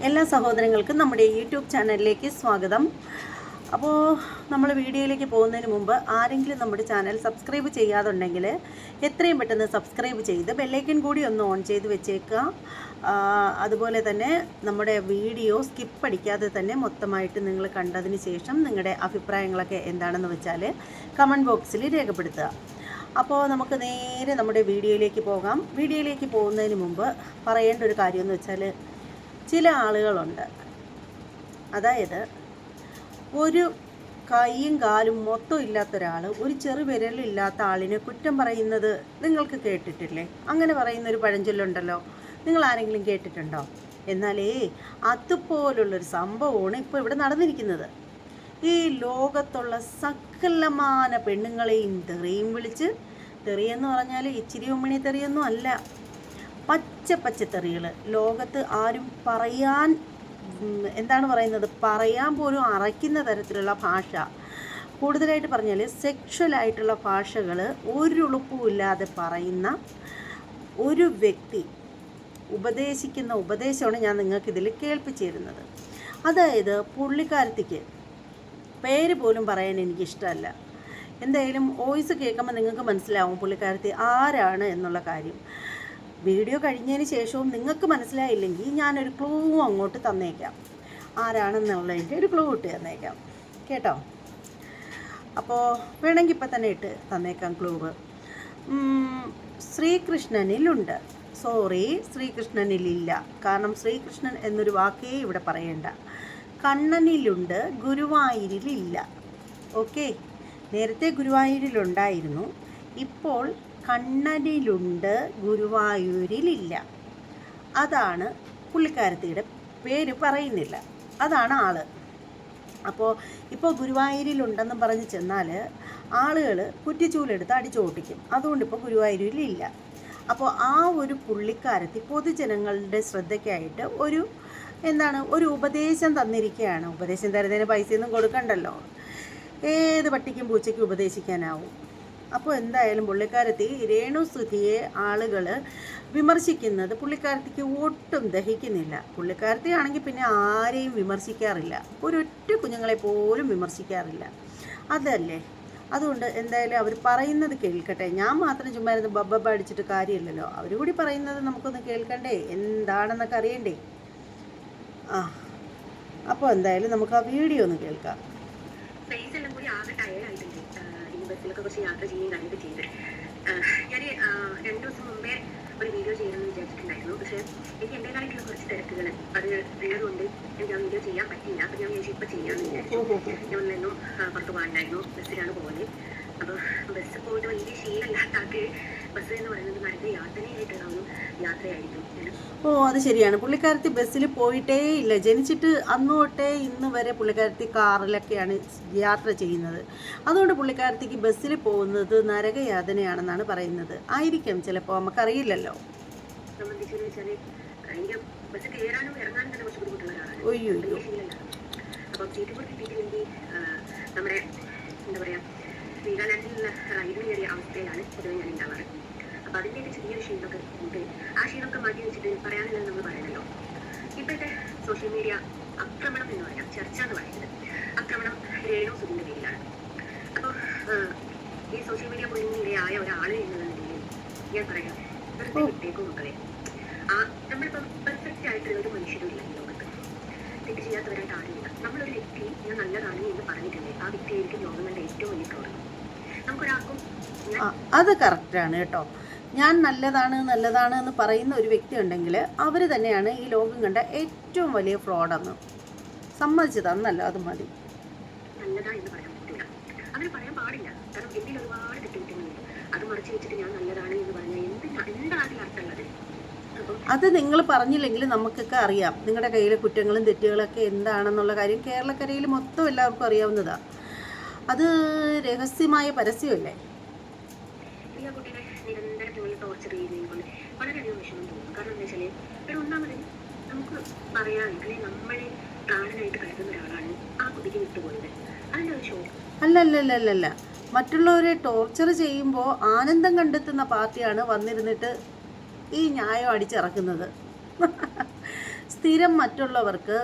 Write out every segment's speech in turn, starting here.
എല്ലാ സഹോദരങ്ങൾക്കും നമ്മുടെ യൂട്യൂബ് ചാനലിലേക്ക് സ്വാഗതം. അപ്പോൾ നമ്മൾ വീഡിയോയിലേക്ക് പോകുന്നതിന് മുമ്പ് ആരെങ്കിലും നമ്മുടെ ചാനൽ സബ്സ്ക്രൈബ് ചെയ്യാതുണ്ടെങ്കിൽ എത്രയും പെട്ടെന്ന് സബ്സ്ക്രൈബ് ചെയ്ത് ബെല്ലൈക്കൻ കൂടി ഒന്ന് ഓൺ ചെയ്ത് വെച്ചേക്കുക. അതുപോലെ തന്നെ നമ്മുടെ വീഡിയോ സ്കിപ്പ് അടിക്കാതെ തന്നെ മൊത്തമായിട്ട് നിങ്ങൾ കണ്ടതിന് ശേഷം നിങ്ങളുടെ അഭിപ്രായങ്ങളൊക്കെ എന്താണെന്ന് വെച്ചാൽ കമൻറ്റ് ബോക്സിൽ രേഖപ്പെടുത്തുക. അപ്പോൾ നമുക്ക് നേരെ നമ്മുടെ വീഡിയോയിലേക്ക് പോകാം. വീഡിയോയിലേക്ക് പോകുന്നതിന് മുമ്പ് പറയേണ്ട ഒരു കാര്യമെന്ന് വെച്ചാൽ, ചില ആളുകളുണ്ട്, അതായത് ഒരു കൈയും കാലും മൊത്തം ഇല്ലാത്ത ഒരാൾ, ഒരു ചെറു വിരലില്ലാത്ത ആളിനെ കുറ്റം പറയുന്നത് നിങ്ങൾക്ക് കേട്ടിട്ടില്ലേ? അങ്ങനെ പറയുന്നൊരു പഴഞ്ചൊല്ലുണ്ടല്ലോ, നിങ്ങൾ ആരെങ്കിലും കേട്ടിട്ടുണ്ടോ? എന്നാലേ അതുപോലുള്ളൊരു സംഭവമാണ് ഇപ്പോൾ ഇവിടെ നടന്നിരിക്കുന്നത്. ഈ ലോകത്തുള്ള സകലമാന പെണ്ണുങ്ങളെയും തെറിയും വിളിച്ച്, തെറിയെന്ന് പറഞ്ഞാൽ ഇച്ചിരി ഉമ്മണി തെറിയൊന്നും അല്ല, പച്ചത്തെറികൾ, ലോകത്ത് ആരും പറയാൻ പോലും അറയ്ക്കുന്ന തരത്തിലുള്ള ഭാഷ, കൂടുതലായിട്ട് പറഞ്ഞാൽ സെക്ഷുവലായിട്ടുള്ള ഭാഷകൾ ഒരുളുപ്പുമില്ലാതെ പറയുന്ന ഒരു വ്യക്തി ഉപദേശിക്കുന്ന ഉപദേശമാണ് ഞാൻ നിങ്ങൾക്കിതിൽ കേൾപ്പിച്ചിരുന്നത്. അതായത് പുള്ളിക്കാരത്തിക്ക് പേര് പോലും പറയാൻ എനിക്കിഷ്ടമല്ല. എന്തായാലും വോയിസ് കേൾക്കുമ്പോൾ നിങ്ങൾക്ക് മനസ്സിലാവും പുള്ളിക്കാരത്തി ആരാണ് എന്നുള്ള കാര്യം. വീഡിയോ കഴിഞ്ഞതിന് ശേഷവും നിങ്ങൾക്ക് മനസ്സിലായില്ലെങ്കിൽ ഞാനൊരു ക്ലൂ അങ്ങോട്ട് തന്നേക്കാം, ആരാണെന്നുള്ളതിൻ്റെ ഒരു ക്ലൂ ഇട്ട് തന്നേക്കാം കേട്ടോ. അപ്പോൾ വേണമെങ്കിൽ ഇപ്പം തന്നെ ഇട്ട് തന്നേക്കാം ക്ലൂ. ശ്രീകൃഷ്ണനിലുണ്ട്, ശ്രീകൃഷ്ണനിലില്ല, കാരണം ശ്രീകൃഷ്ണൻ എന്നൊരു വാക്കേ ഇവിടെ പറയേണ്ട. കണ്ണനിലുണ്ട്, ഗുരുവായൂരിലില്ല. ഓക്കെ, നേരത്തെ ഗുരുവായൂരിലുണ്ടായിരുന്നു, ഇപ്പോൾ കണ്ണനിലുണ്ട്, ഗുരുവായൂരിലില്ല. അതാണ് പുള്ളിക്കാരത്തിയുടെ പേര് പറയുന്നില്ല, അതാണ് ആള്. ഇപ്പോൾ ഗുരുവായൂരിലുണ്ടെന്ന് പറഞ്ഞ് ചെന്നാൽ ആളുകൾ കുറ്റിച്ചൂലെടുത്ത് അടിച്ചോട്ടിക്കും, അതുകൊണ്ടിപ്പോൾ ഗുരുവായൂരിലില്ല. അപ്പോൾ ആ ഒരു പുള്ളിക്കാരത്തി പൊതുജനങ്ങളുടെ ശ്രദ്ധയ്ക്കായിട്ട് ഒരു ഉപദേശം തന്നിരിക്കുകയാണ്. ഉപദേശം തരുന്നതിന് പൈസയൊന്നും കൊടുക്കണ്ടല്ലോ, ഏത് പട്ടിക്കും പൂച്ചയ്ക്കും ഉപദേശിക്കാനാവും. അപ്പോൾ എന്തായാലും പുള്ളിക്കാരത്തി രേണുസുധിയെ ആളുകൾ വിമർശിക്കുന്നത് പുള്ളിക്കാരത്തിക്ക് ഒട്ടും ദഹിക്കുന്നില്ല. പുള്ളിക്കാരത്തി ആണെങ്കിൽ പിന്നെ ആരെയും വിമർശിക്കാറില്ല, ഒരൊറ്റ കുഞ്ഞുങ്ങളെ പോലും വിമർശിക്കാറില്ല, അതല്ലേ. അതുകൊണ്ട് എന്തായാലും അവർ പറയുന്നത് കേൾക്കട്ടെ. ഞാൻ മാത്രം ചുമ്മാ ഇരുന്ന് ബബ്ബ അടിച്ചിട്ട് കാര്യമില്ലല്ലോ, അവർ കൂടി പറയുന്നത് നമുക്കൊന്ന് കേൾക്കണ്ടേ, എന്താണെന്നൊക്കെ അറിയണ്ടേ. അപ്പോൾ എന്തായാലും നമുക്ക് ആ വീഡിയോ ഒന്ന് കേൾക്കാം. ബസ്സിലൊക്കെ കുറച്ച് യാത്ര ചെയ്യുകയും കാര്യമൊക്കെ ചെയ്ത് ഞാൻ 2 ദിവസം മുമ്പേ ഒരു വീഡിയോ ചെയ്യണമെന്ന് വിചാരിച്ചിട്ടുണ്ടായിരുന്നു. പക്ഷേ എനിക്ക് എൻ്റെതായിട്ടുള്ള കുറച്ച് തിരക്കുകൾ അത് ഉള്ളതുകൊണ്ട് എനിക്ക് ആ വീഡിയോ ചെയ്യാൻ പറ്റില്ല. അപ്പോൾ ഞാൻ വിചാരിച്ചു ഇപ്പോൾ ചെയ്യാമെന്ന് വിചാരിച്ചു. ഞാൻ ഒന്നും പുറത്ത് പോകാണ്ടായിരുന്നു, ബസ്സിലാണ് പോകുന്നത്. അപ്പോൾ ബസ് പോയിട്ട് വലിയ ശീലമില്ലാത്താക്ക് ബസ് എന്ന് പറയുന്നത് നല്ല യാത്രയായിട്ടുള്ള ഒരു യാത്രയായിരിക്കും. അത് ശരിയാണ്. പുള്ളിക്കാരത്തി ബസ്സിൽ പോയിട്ടേ ഇല്ല, ജനിച്ചിട്ട് അന്ന് തൊട്ടേ ഇന്ന് വരെ പുള്ളിക്കാരത്തി കാറിലൊക്കെയാണ് യാത്ര ചെയ്യുന്നത്. അതുകൊണ്ട് പുള്ളിക്കാരത്തിക്ക് ബസ്സിൽ പോകുന്നത് നരകയാതനയാണെന്നാണ് പറയുന്നത്. ആയിരിക്കും ചിലപ്പോൾ, നമുക്കറിയില്ലല്ലോ. സംബന്ധിച്ചെന്ന് വെച്ചാൽ എനിക്ക് ബസ് കയറാനും ഇറങ്ങാനും തന്നെ കുറച്ച് ബുദ്ധിമുട്ടുള്ള ഒരാളാണ്. അപ്പം സീറ്റ് കൂടി കിട്ടിയിട്ടില്ലെങ്കിൽ നമ്മുടെ എന്താ പറയുക, വീഗാലാൻഡിലുള്ള റൈഡിൽ കയറിയ അവസ്ഥയിലാണ് പൊതുവെ ഞാൻ ഉണ്ടാവാറ്. അപ്പം അതിൻ്റെയൊക്കെ ചെറിയൊരു ക്ഷീണമൊക്കെ ഉണ്ട്. ആ ക്ഷീണമൊക്കെ മാറ്റി വെച്ചിട്ട് പറയാനുള്ളത് നമ്മൾ പറയണല്ലോ. ഇപ്പോഴത്തെ സോഷ്യൽ മീഡിയ ആക്രമണം എന്ന് പറയാം, ചർച്ച എന്ന് പറയുന്നത് ആക്രമണം രേണുസുധിൻ്റെ പേരിലാണ്. അപ്പോൾ ഈ സോഷ്യൽ മീഡിയ മുന്നിരയായ ഒരാൾ എന്നുള്ള നിലയിൽ ഞാൻ പറയാം, വെറുതെ വിട്ടേക്കും മക്കളെ. നമ്മളിപ്പം പെർഫെക്റ്റ് ആയിട്ടുള്ള ഒരു മനുഷ്യരില്ല ഈ ലോകത്ത്, തെറ്റ് ചെയ്യാത്തവരായിട്ട് ആരുമില്ല. നമ്മളൊരു വ്യക്തി ഞാൻ നല്ലതാണ് എന്ന് പറഞ്ഞിട്ടുണ്ട്, ആ വ്യക്തിയായിരിക്കും ലോകം കണ്ട ഏറ്റവും വലിയ ഫ്രോഡ്. നമുക്കൊരാൾക്കും അത് കറക്റ്റാണ് കേട്ടോ. ഞാൻ നല്ലതാണ് എന്ന് പറയുന്ന ഒരു വ്യക്തി ഉണ്ടെങ്കിൽ അവർ തന്നെയാണ് ഈ ലോകം കണ്ട ഏറ്റവും വലിയ ഫ്രോഡെന്ന് സമ്മതിച്ചത്. അന്നല്ല, അത് മതി. നല്ലതാ എന്ന് പറയാൻ പറ്റില്ല, അങ്ങനെ പറയാൻ പാടില്ല. കാരണം എന്തിൽ ഒരുപാട് തെറ്റുകുറ്റങ്ങളുണ്ട്. അത് മറിച്ച് വെച്ചിട്ട് ഞാൻ നല്ലതാണ് എന്ന് പറഞ്ഞാൽ എന്താണ് അതിൽ അർത്ഥമുള്ളത്? അത് നിങ്ങൾ പറഞ്ഞില്ലെങ്കിൽ നമുക്കൊക്കെ അറിയാം, നിങ്ങളുടെ കയ്യിലെ കുറ്റങ്ങളും തെറ്റുകളൊക്കെ എന്താണെന്നുള്ള കാര്യം കേരളക്കരയിൽ മൊത്തം എല്ലാവർക്കും അറിയാവുന്നതാണ്. അത് രഹസ്യമായ പരസ്യമല്ലേ. ഈ കുട്ടീനെ നിരന്തരം നിങ്ങൾ ടോർച്ചർ ചെയ്യുന്നതിനെ കൊണ്ട് വളരെയധികം വിഷമം തോന്നും. കാരണം എന്താ വെച്ചാൽ ഒരു ഒന്നാമത് നമുക്ക് പറയാൻ, അല്ലെങ്കിൽ നമ്മളെ പ്രാണനായിട്ട് കരുതുന്ന ഒരാളാണ് ആ കുട്ടിക്ക് വിട്ടുപോയത്. അതിൻ്റെ ഒരു ഷോ അല്ല, മറ്റുള്ളവരെ ടോർച്ചർ ചെയ്യുമ്പോൾ ആനന്ദം കണ്ടെത്തുന്ന പാർട്ടിയാണ് വന്നിരുന്നിട്ട് ഈ ന്യായം അടിച്ചിറക്കുന്നത്. സ്ഥിരം മറ്റുള്ളവർക്ക്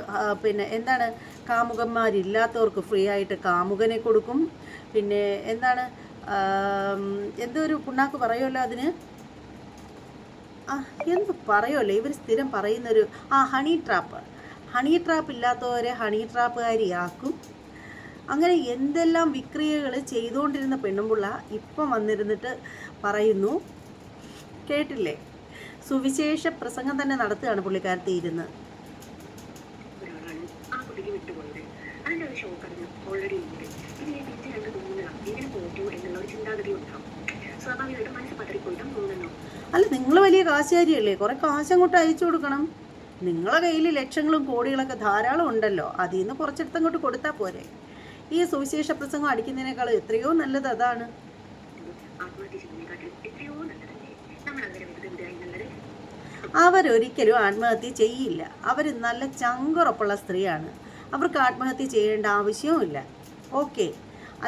പിന്നെ എന്താണ് കാമുകന്മാരില്ലാത്തവർക്ക് ഫ്രീ ആയിട്ട് കാമുകനെ കൊടുക്കും. പിന്നെ എന്താണ് എന്തോ ഒരു പുണ്ണാക്ക് പറയുമല്ലോ അതിന്, എന്ത് പറയുമല്ലോ ഇവർ സ്ഥിരം പറയുന്നൊരു ഹണി ട്രാപ്പ് ഇല്ലാത്തവരെ ഹണി ട്രാപ്പുകാരിയാക്കും. അങ്ങനെ എന്തെല്ലാം വിക്രിയകൾ ചെയ്തുകൊണ്ടിരുന്ന പെണ്ണുമ്പുള്ള ഇപ്പം വന്നിരുന്നിട്ട് പറയുന്നു, കേട്ടില്ലേ? സുവിശേഷ പ്രസംഗം തന്നെ നടത്തുകയാണ് പുള്ളിക്കാരത്തി ഇരുന്ന്. അല്ല, നിങ്ങൾ വലിയ കാശുകാരിയല്ലേ, കുറെ കാശ് അങ്ങോട്ട് അയച്ചു കൊടുക്കണം. നിങ്ങളെ കയ്യിൽ ലക്ഷങ്ങളും കോടികളൊക്കെ ധാരാളം ഉണ്ടല്ലോ, അതിൽ നിന്ന് കുറച്ചെടുത്ത് അങ്ങോട്ട് കൊടുത്താൽ പോരെ. ഈ സുവിശേഷ പ്രസംഗം അടിക്കുന്നതിനേക്കാൾ എത്രയോ നല്ലത് അതാണ്. അവരൊരിക്കലും ആത്മഹത്യ ചെയ്യില്ല. അവർ നല്ല ചങ്കുറപ്പുള്ള സ്ത്രീയാണ്. അവർക്ക് ആത്മഹത്യ ചെയ്യേണ്ട ആവശ്യവുമില്ല. ഓക്കെ,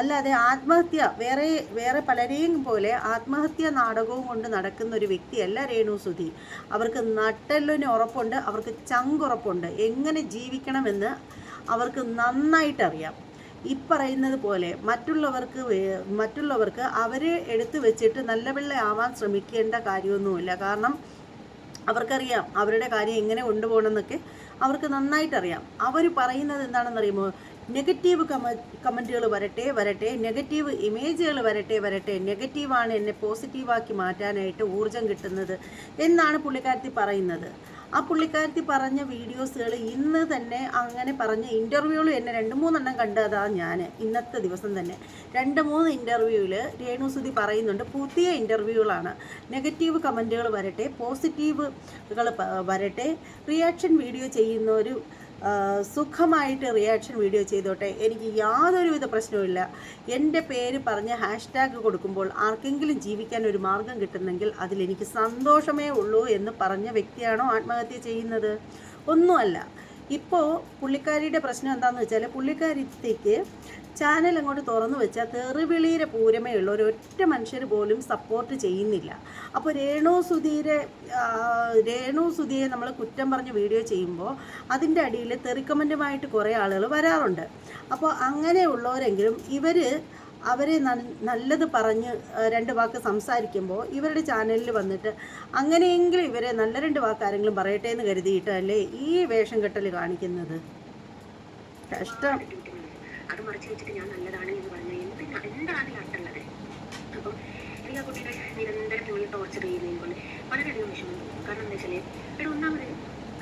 അല്ലാതെ ആത്മഹത്യ വേറെ പലരെയും പോലെ ആത്മഹത്യ നാടകവും കൊണ്ട് നടക്കുന്ന ഒരു വ്യക്തിയല്ല രേണുസുധി. അവർക്ക് നട്ടെല്ലിന് ഉറപ്പുണ്ട്, അവർക്ക് ചങ്കുറപ്പുണ്ട്. എങ്ങനെ ജീവിക്കണമെന്ന് അവർക്ക് നന്നായിട്ടറിയാം. ഈ പറയുന്നത് പോലെ മറ്റുള്ളവർക്ക് അവരെ എടുത്തു വെച്ചിട്ട് നല്ല പിള്ള ആവാൻ ശ്രമിക്കേണ്ട കാര്യമൊന്നുമില്ല. കാരണം അവർക്കറിയാം അവരുടെ കാര്യം എങ്ങനെ കൊണ്ടുപോകണമെന്നൊക്കെ അവർക്ക് നന്നായിട്ടറിയാം. അവർ പറയുന്നത് എന്താണെന്നറിയുമോ? നെഗറ്റീവ് കമൻറ്റുകൾ വരട്ടെ, നെഗറ്റീവ് ഇമേജുകൾ വരട്ടെ, നെഗറ്റീവാണ് എന്നെ പോസിറ്റീവാക്കി മാറ്റാനായിട്ട് ഊർജം കിട്ടുന്നത് എന്നാണ് പുള്ളിക്കാരത്തി പറയുന്നത്. ആ പുള്ളിക്കാരത്തി പറഞ്ഞ വീഡിയോസുകൾ ഇന്ന് തന്നെ അങ്ങനെ പറഞ്ഞ ഇൻ്റർവ്യൂകൾ എന്നെ 2-3 കണ്ടതാണ് ഞാൻ. ഇന്നത്തെ ദിവസം തന്നെ 2-3 ഇൻ്റർവ്യൂവിൽ രേണുസുധി പറയുന്നുണ്ട്. പുതിയ ഇൻ്റർവ്യൂകളാണ്. നെഗറ്റീവ് കമൻറ്റുകൾ വരട്ടെ, പോസിറ്റീവുകൾ വരട്ടെ, റിയാക്ഷൻ വീഡിയോ ചെയ്യുന്നൊരു സുഖമായിട്ട് റിയാക്ഷൻ വീഡിയോ ചെയ്തോട്ടെ, എനിക്ക് യാതൊരുവിധ പ്രശ്നവുമില്ല. എൻ്റെ പേര് പറഞ്ഞ് ഹാഷ്ടാഗ് കൊടുക്കുമ്പോൾ ആർക്കെങ്കിലും ജീവിക്കാൻ ഒരു മാർഗം കിട്ടുന്നെങ്കിൽ അതിലെനിക്ക് സന്തോഷമേ ഉള്ളൂ എന്ന് പറഞ്ഞ വ്യക്തിയാണോ ആത്മഹത്യ ചെയ്യുന്നത്? ഒന്നുമല്ല. ഇപ്പോൾ പുള്ളിക്കാരിയുടെ പ്രശ്നം എന്താണെന്ന് വെച്ചാൽ, പുള്ളിക്കാരിത്തേക്ക് ചാനൽ അങ്ങോട്ട് തുറന്നു വെച്ചാൽ തെറിവിളിയുടെ പൂരമേ ഉള്ളൂ. ഒരൊറ്റ മനുഷ്യർ പോലും സപ്പോർട്ട് ചെയ്യുന്നില്ല. അപ്പോൾ രേണുസുധിയെ നമ്മൾ കുറ്റം പറഞ്ഞ് വീഡിയോ ചെയ്യുമ്പോൾ അതിൻ്റെ അടിയിൽ തെറിക്കമൻറ്റുമായിട്ട് കുറേ ആളുകൾ വരാറുണ്ട്. അപ്പോൾ അങ്ങനെയുള്ളവരെങ്കിലും അവരെ നല്ലത് പറഞ്ഞ് 2 വാക്ക് സംസാരിക്കുമ്പോൾ ഇവരുടെ ചാനലിൽ വന്നിട്ട് അങ്ങനെയെങ്കിലും ഇവരെ നല്ല 2 വാക്ക് ആരെങ്കിലും പറയട്ടെ എന്ന് കരുതിയിട്ടല്ലേ ഈ വേഷം കെട്ടൽ കാണിക്കുന്നത്? കഷ്ടം. അത് മറിച്ച് വെച്ചിട്ട് ഞാൻ നല്ലതാണ് എന്ന് പറഞ്ഞാൽ എന്താണ് അതിനർത്ഥമുള്ളത്? അപ്പം എനിക്ക് ആ കുട്ടിയുടെ നിരന്തരം നമ്മൾ ടോർച്ചർ ചെയ്യുന്നതിന് കൊണ്ട് വളരെയധികം വിഷമം. കാരണം എന്താ വെച്ചാൽ ഇവിടെ ഒന്നാമത്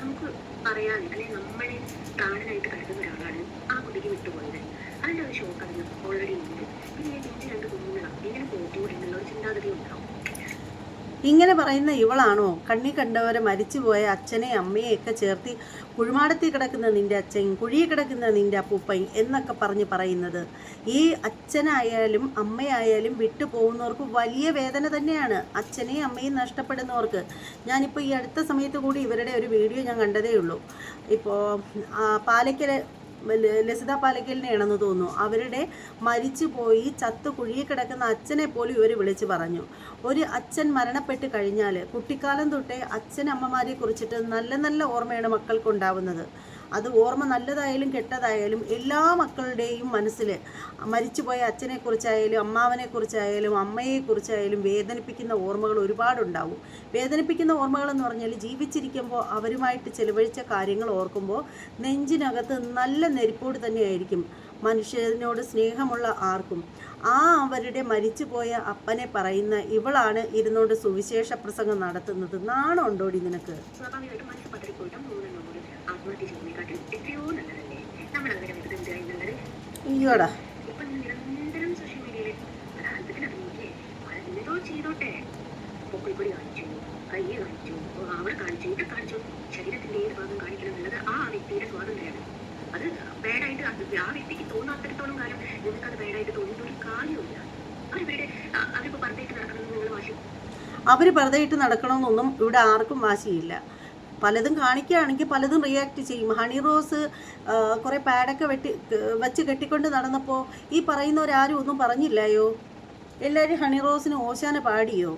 നമുക്ക് പറയാൻ അല്ലെങ്കിൽ നമ്മളെ പ്രാണനായിട്ട് കരുതുന്ന ഒരാളാണ് ആ കുട്ടിക്ക് വിട്ടുപോയത്. അതിൻ്റെ ഒരു ഷോക്ക് അതിന് ഓൾറെഡി ഉണ്ട്. പിന്നെ ഈ 2 കുഞ്ഞുങ്ങളാണ് എങ്ങനെ പോറ്റൂ എന്നുള്ള ഒരു ചിന്താഗതി ഉണ്ടാവും. ഇങ്ങനെ പറയുന്ന ഇവളാണോ കണ്ണി കണ്ടവരെ മരിച്ചുപോയ അച്ഛനെ അമ്മയെയൊക്കെ ചേർത്തി കുഴിമാടത്തിൽ കിടക്കുന്ന നിൻ്റെ അച്ഛൻ, കുഴിയിൽ കിടക്കുന്ന നിൻ്റെ അപ്പൂപ്പൻ എന്നൊക്കെ പറയുന്നത്? ഈ അച്ഛനായാലും അമ്മയായാലും വിട്ടു പോകുന്നവർക്ക് വലിയ വേദന തന്നെയാണ്. അച്ഛനെയും അമ്മയും നഷ്ടപ്പെടുന്നവർക്ക്. ഞാനിപ്പോൾ ഈ അടുത്ത സമയത്ത് കൂടി ഇവരുടെ ഒരു വീഡിയോ ഞാൻ കണ്ടതേ ഉള്ളൂ. ഇപ്പോൾ പാലയ്ക്കൽ ലസിത പാലക്കലിനെയാണെന്ന് തോന്നുന്നു. അവരുടെ മരിച്ചുപോയി ചത്തു കുഴിയിൽ കിടക്കുന്ന അച്ഛനെ പോലും ഇവർ വിളിച്ച് പറഞ്ഞു. ഒരു അച്ഛൻ മരണപ്പെട്ട് കഴിഞ്ഞാൽ കുട്ടിക്കാലം തൊട്ടേ അച്ഛനമ്മമാരെ കുറിച്ചിട്ട് നല്ല നല്ല ഓർമ്മയാണ് മക്കൾക്കുണ്ടാവുന്നത്. അത് ഓർമ്മ നല്ലതായാലും കെട്ടതായാലും എല്ലാ മക്കളുടെയും മനസ്സിൽ മരിച്ചുപോയ അച്ഛനെക്കുറിച്ചായാലും അമ്മാവനെക്കുറിച്ചായാലും അമ്മയെക്കുറിച്ചായാലും വേദനിപ്പിക്കുന്ന ഓർമ്മകൾ ഒരുപാടുണ്ടാവും. വേദനിപ്പിക്കുന്ന ഓർമ്മകളെന്ന് പറഞ്ഞാൽ ജീവിച്ചിരിക്കുമ്പോൾ അവരുമായിട്ട് ചെലവഴിച്ച കാര്യങ്ങൾ ഓർക്കുമ്പോൾ നെഞ്ചിനകത്ത് നല്ല നെരിപ്പോട് തന്നെയായിരിക്കും മനുഷ്യനോട് സ്നേഹമുള്ള ആർക്കും. അവരുടെ മരിച്ചുപോയ അപ്പനെ പറയുന്ന ഇവളാണ് ഇരുന്നോണ്ട് സുവിശേഷ പ്രസംഗം നടത്തുന്നത്. നാണം ഉണ്ടോടി നിനക്ക്? അയ്യോടാ, ശരീരത്തിന്റെ ഏത് ഭാഗം കാണിക്കണം എന്നുള്ളത് ആ വ്യക്തിയുടെ സ്വാതന്ത്ര്യമാണ്. അത് ബാഡായിട്ട് ആ വ്യക്തിക്ക് തോന്നാത്തിടത്തോളം കാലം നിങ്ങൾക്കത് ബാഡായിട്ട് തോന്നിയിട്ട് ഒരു കാര്യമില്ല. അവരിപ്പോൾ പറഞ്ഞിട്ട് നടക്കണമെന്ന് നിങ്ങൾ വാശി അവർ പർദ്ദയിട്ട് നടക്കണമെന്നൊന്നും ഇവിടെ ആർക്കും വാശിയില്ല. പലതും കാണിക്കുകയാണെങ്കിൽ പലതും റിയാക്ട് ചെയ്യും. ഹണി റോസ് കുറേ പാഡൊക്കെ വെച്ച് കെട്ടിക്കൊണ്ട് നടന്നപ്പോൾ ഈ പറയുന്നവരാരും ഒന്നും പറഞ്ഞില്ലായോ? എല്ലാവരും ഹണി റോസിന് ഓശാന പാടിയോ?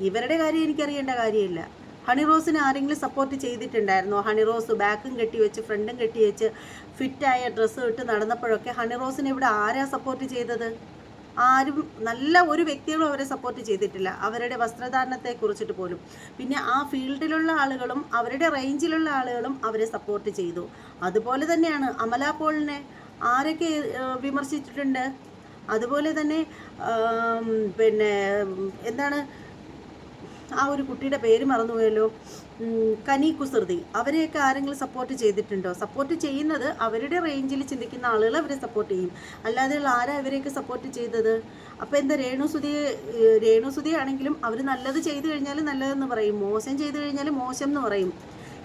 ഇവരുടെ കാര്യം എനിക്കറിയേണ്ട കാര്യമില്ല. ഹണി റോസിനെ ആരെങ്കിലും സപ്പോർട്ട് ചെയ്തിട്ടുണ്ടായിരുന്നോ? ഹണി റോസ് ബാക്കും കെട്ടിവെച്ച് ഫ്രണ്ടും കെട്ടിവെച്ച് ഫിറ്റായ ഡ്രസ്സ് ഇട്ട് നടന്നപ്പോഴൊക്കെ ഹണി റോസിനെ ഇവിടെ ആരാ സപ്പോർട്ട് ചെയ്തത്? ആരും, നല്ല ഒരു വ്യക്തികളും അവരെ സപ്പോർട്ട് ചെയ്തിട്ടില്ല, അവരുടെ വസ്ത്രധാരണത്തെ കുറിച്ചിട്ട് പോലും. പിന്നെ ആ ഫീൽഡിലുള്ള ആളുകളും അവരുടെ റേഞ്ചിലുള്ള ആളുകളും അവരെ സപ്പോർട്ട് ചെയ്തു. അതുപോലെ തന്നെയാണ് അമല പോളിനെ ആരൊക്കെ വിമർശിച്ചിട്ടുണ്ട്. അതുപോലെ തന്നെ പിന്നെ എന്താണ് ആ ഒരു കുട്ടിയുടെ പേര് മറന്നുപോയല്ലോ, കനി കുസൃതി, അവരെയൊക്കെ ആരെങ്കിലും സപ്പോർട്ട് ചെയ്തിട്ടുണ്ടോ? സപ്പോർട്ട് ചെയ്യുന്നത് അവരുടെ റേഞ്ചിൽ ചിന്തിക്കുന്ന ആളുകൾ അവരെ സപ്പോർട്ട് ചെയ്യും, അല്ലാതെ ആരാ അവരെയൊക്കെ സപ്പോർട്ട് ചെയ്തത്? അപ്പോൾ എന്താ രേണുസുതി ആണെങ്കിലും അവർ നല്ലത് ചെയ്തു കഴിഞ്ഞാൽ നല്ലതെന്ന് പറയും, മോശം ചെയ്തു കഴിഞ്ഞാൽ മോശം എന്ന് പറയും.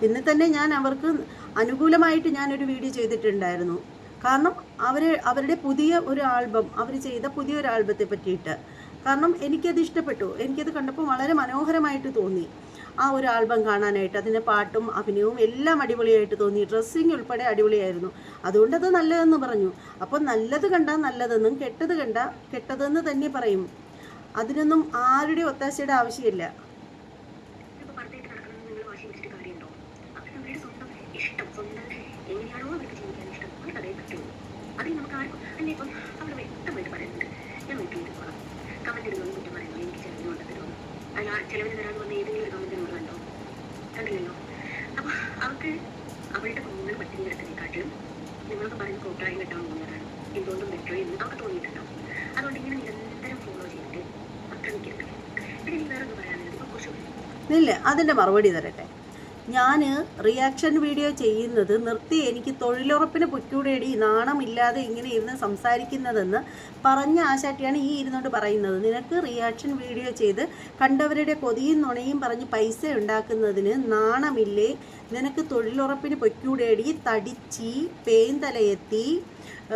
ഇന്ന് തന്നെ ഞാൻ അവർക്ക് അനുകൂലമായിട്ട് ഞാനൊരു വീഡിയോ ചെയ്തിട്ടുണ്ടായിരുന്നു. കാരണം അവരുടെ പുതിയ ഒരു ആൽബം, അവർ ചെയ്ത പുതിയൊരു ആൽബത്തെ പറ്റിയിട്ട്. കാരണം എനിക്കത് ഇഷ്ടപ്പെട്ടു, എനിക്കത് കണ്ടപ്പോൾ വളരെ മനോഹരമായിട്ട് തോന്നി ആ ഒരു ആൽബം കാണാനായിട്ട്. അതിൻ്റെ പാട്ടും അഭിനയവും എല്ലാം അടിപൊളിയായിട്ട് തോന്നി, ഡ്രസ്സിങ് ഉൾപ്പെടെ അടിപൊളിയായിരുന്നു. അതുകൊണ്ടത് നല്ലതെന്ന് പറഞ്ഞു. അപ്പോൾ നല്ലത് കണ്ടാൽ നല്ലതെന്നും കെട്ടത് കണ്ടാൽ കെട്ടതെന്ന് തന്നെ പറയും. അതിനൊന്നും ആരുടെ ഒത്താശയുടെ ആവശ്യമില്ല. ചെലവിന് തരാൻ വന്ന ഏതെങ്കിലും ഒരു കമന്റ് കണ്ടോ? കണ്ടില്ലല്ലോ. അപ്പൊ അവർക്ക് അവളുടെ കുഞ്ഞുങ്ങൾ പട്ടിണി കിടക്കുന്നതിനെക്കാട്ടിലും നിങ്ങൾക്ക് പറഞ്ഞ് കോട്ടായി കിട്ടാൻ പോകുന്നതാണ് എന്തുകൊണ്ടും ബെറ്റർ എന്ന് അവർക്ക് തോന്നിയിട്ടുണ്ടാവും. അതുകൊണ്ട് ഇങ്ങനെ നിരന്തരം ഫോളോ ചെയ്തിട്ട് ആക്രമിക്കരുത്. പിന്നെ നീ വേറൊന്നും പറയാനുള്ളത് ഇപ്പൊ കുറച്ച് ഇല്ല, അതിൻ്റെ മറുപടി തരട്ടെ. ഞാൻ റിയാക്ഷൻ വീഡിയോ ചെയ്യുന്നത് നിർത്തി, എനിക്ക് തൊഴിലുറപ്പിന് പൊയ്ക്കൂടേടി, നാണമില്ലാതെ ഇങ്ങനെ ഇരുന്ന് സംസാരിക്കുന്നതെന്ന് പറഞ്ഞ ആശാട്ടിയാണ് ഈ ഇരുന്നോണ്ട് പറയുന്നത്. നിനക്ക് റിയാക്ഷൻ വീഡിയോ ചെയ്ത് കണ്ടവരുടെ കൊതിയും നുണയും പറഞ്ഞ് പൈസ ഉണ്ടാക്കുന്നതിന് നാണമില്ലേ? നിനക്ക് തൊഴിലുറപ്പിന് പൊയ്ക്കൂടേടി, തടിച്ചി, പേന്തലയെത്തി,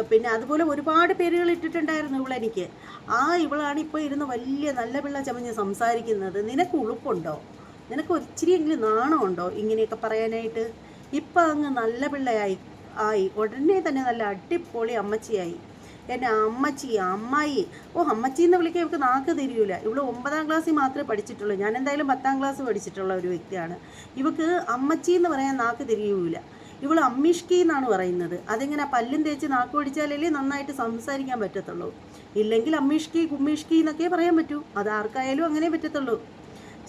പിന്നെ അതുപോലെ ഒരുപാട് പേരുകൾ ഇട്ടിട്ടുണ്ടായിരുന്നു ഇവളെനിക്ക്. ഇവളാണ് ഇപ്പോൾ ഇരുന്ന് വലിയ നല്ല പിള്ള ചമഞ്ഞ് സംസാരിക്കുന്നത്. നിനക്ക് ഉളുപ്പുണ്ടോ? നിനക്ക് ഒരിച്ചിരിയെങ്കിലും നാണമുണ്ടോ ഇങ്ങനെയൊക്കെ പറയാനായിട്ട്? ഇപ്പം അങ്ങ് നല്ല പിള്ളയായി ഉടനെ തന്നെ നല്ല അടിപൊളി അമ്മച്ചിയായി. എൻ്റെ അമ്മച്ചി, അമ്മായി, അമ്മച്ചി എന്ന് വിളിക്കാൻ ഇവൾക്ക് നാക്ക് തിരിയൂല. ഇവള് 9ാം ക്ലാസ്സിൽ മാത്രമേ പഠിച്ചിട്ടുള്ളൂ, ഞാൻ എന്തായാലും 10ാം ക്ലാസ് പഠിച്ചിട്ടുള്ള ഒരു വ്യക്തിയാണ്. ഇവൾക്ക് അമ്മച്ചി എന്ന് പറയാൻ നാക്ക് തിരിയൂല. ഇവൾ അമ്മിഷ്കി എന്നാണ് പറയുന്നത്. അതെങ്ങനെ പല്ലും തേച്ച് നാക്ക് പിടിച്ചാലല്ലേ നന്നായിട്ട് സംസാരിക്കാൻ പറ്റത്തുള്ളൂ. ഇല്ലെങ്കിൽ അമ്മിഷ്കി കുമ്മിഷ്കി എന്നൊക്കെ പറയാൻ പറ്റൂ. അത് ആർക്കായാലും അങ്ങനെ പറ്റത്തുള്ളൂ.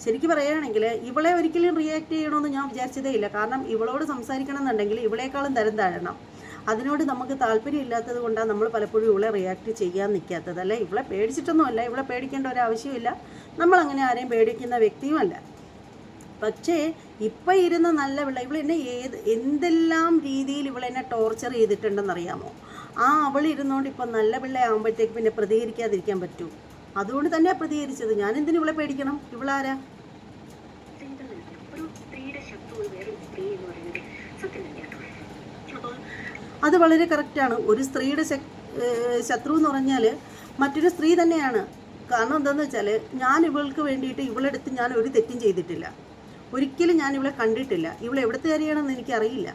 ശരിക്കും പറയുകയാണെങ്കിൽ ഇവളെ ഒരിക്കലും റിയാക്ട് ചെയ്യണമെന്ന് ഞാൻ വിചാരിച്ചതേ ഇല്ല. കാരണം ഇവളോട് സംസാരിക്കണം എന്നുണ്ടെങ്കിൽ ഇവളേക്കാളും തരം താഴണം. അതിനോട് നമുക്ക് താല്പര്യം ഇല്ലാത്തത് കൊണ്ടാണ് നമ്മൾ പലപ്പോഴും ഇവളെ റിയാക്ട് ചെയ്യാൻ നിൽക്കാത്തത്. അല്ല, ഇവളെ പേടിച്ചിട്ടൊന്നുമല്ല, ഇവളെ പേടിക്കേണ്ട ഒരാവശ്യമില്ല. നമ്മളങ്ങനെ ആരെയും പേടിക്കുന്ന വ്യക്തിയുമല്ല. പക്ഷേ ഇപ്പം ഇരുന്ന് നല്ല പിള്ള, ഇവളെന്നെ എന്തെല്ലാം രീതിയിൽ ഇവളെന്നെ ടോർച്ചർ ചെയ്തിട്ടുണ്ടെന്നറിയാമോ? അവൾ ഇരുന്നുകൊണ്ട് ഇപ്പം നല്ല പിള്ളയാകുമ്പോഴത്തേക്ക് പിന്നെ പ്രതികരിക്കാതിരിക്കാൻ പറ്റൂ. അതുകൊണ്ട് തന്നെയാണ് പ്രതികരിച്ചത്. ഞാൻ എന്തിനു ഇവളെ പേടിക്കണം? ഇവളാരാ? അത് വളരെ കറക്റ്റാണ്. ഒരു സ്ത്രീയുടെ ശത്രു എന്ന് പറഞ്ഞാൽ മറ്റൊരു സ്ത്രീ തന്നെയാണ്. കാരണം എന്താണെന്ന് വെച്ചാൽ ഞാൻ ഇവൾക്ക് വേണ്ടിയിട്ട് ഇവളെടുത്ത് ഞാൻ ഒരു തെറ്റും ചെയ്തിട്ടില്ല. ഒരിക്കലും ഞാൻ ഇവളെ കണ്ടിട്ടില്ല. ഇവളെ എവിടുത്തെ കാര്യമാണെന്ന് എനിക്കറിയില്ല.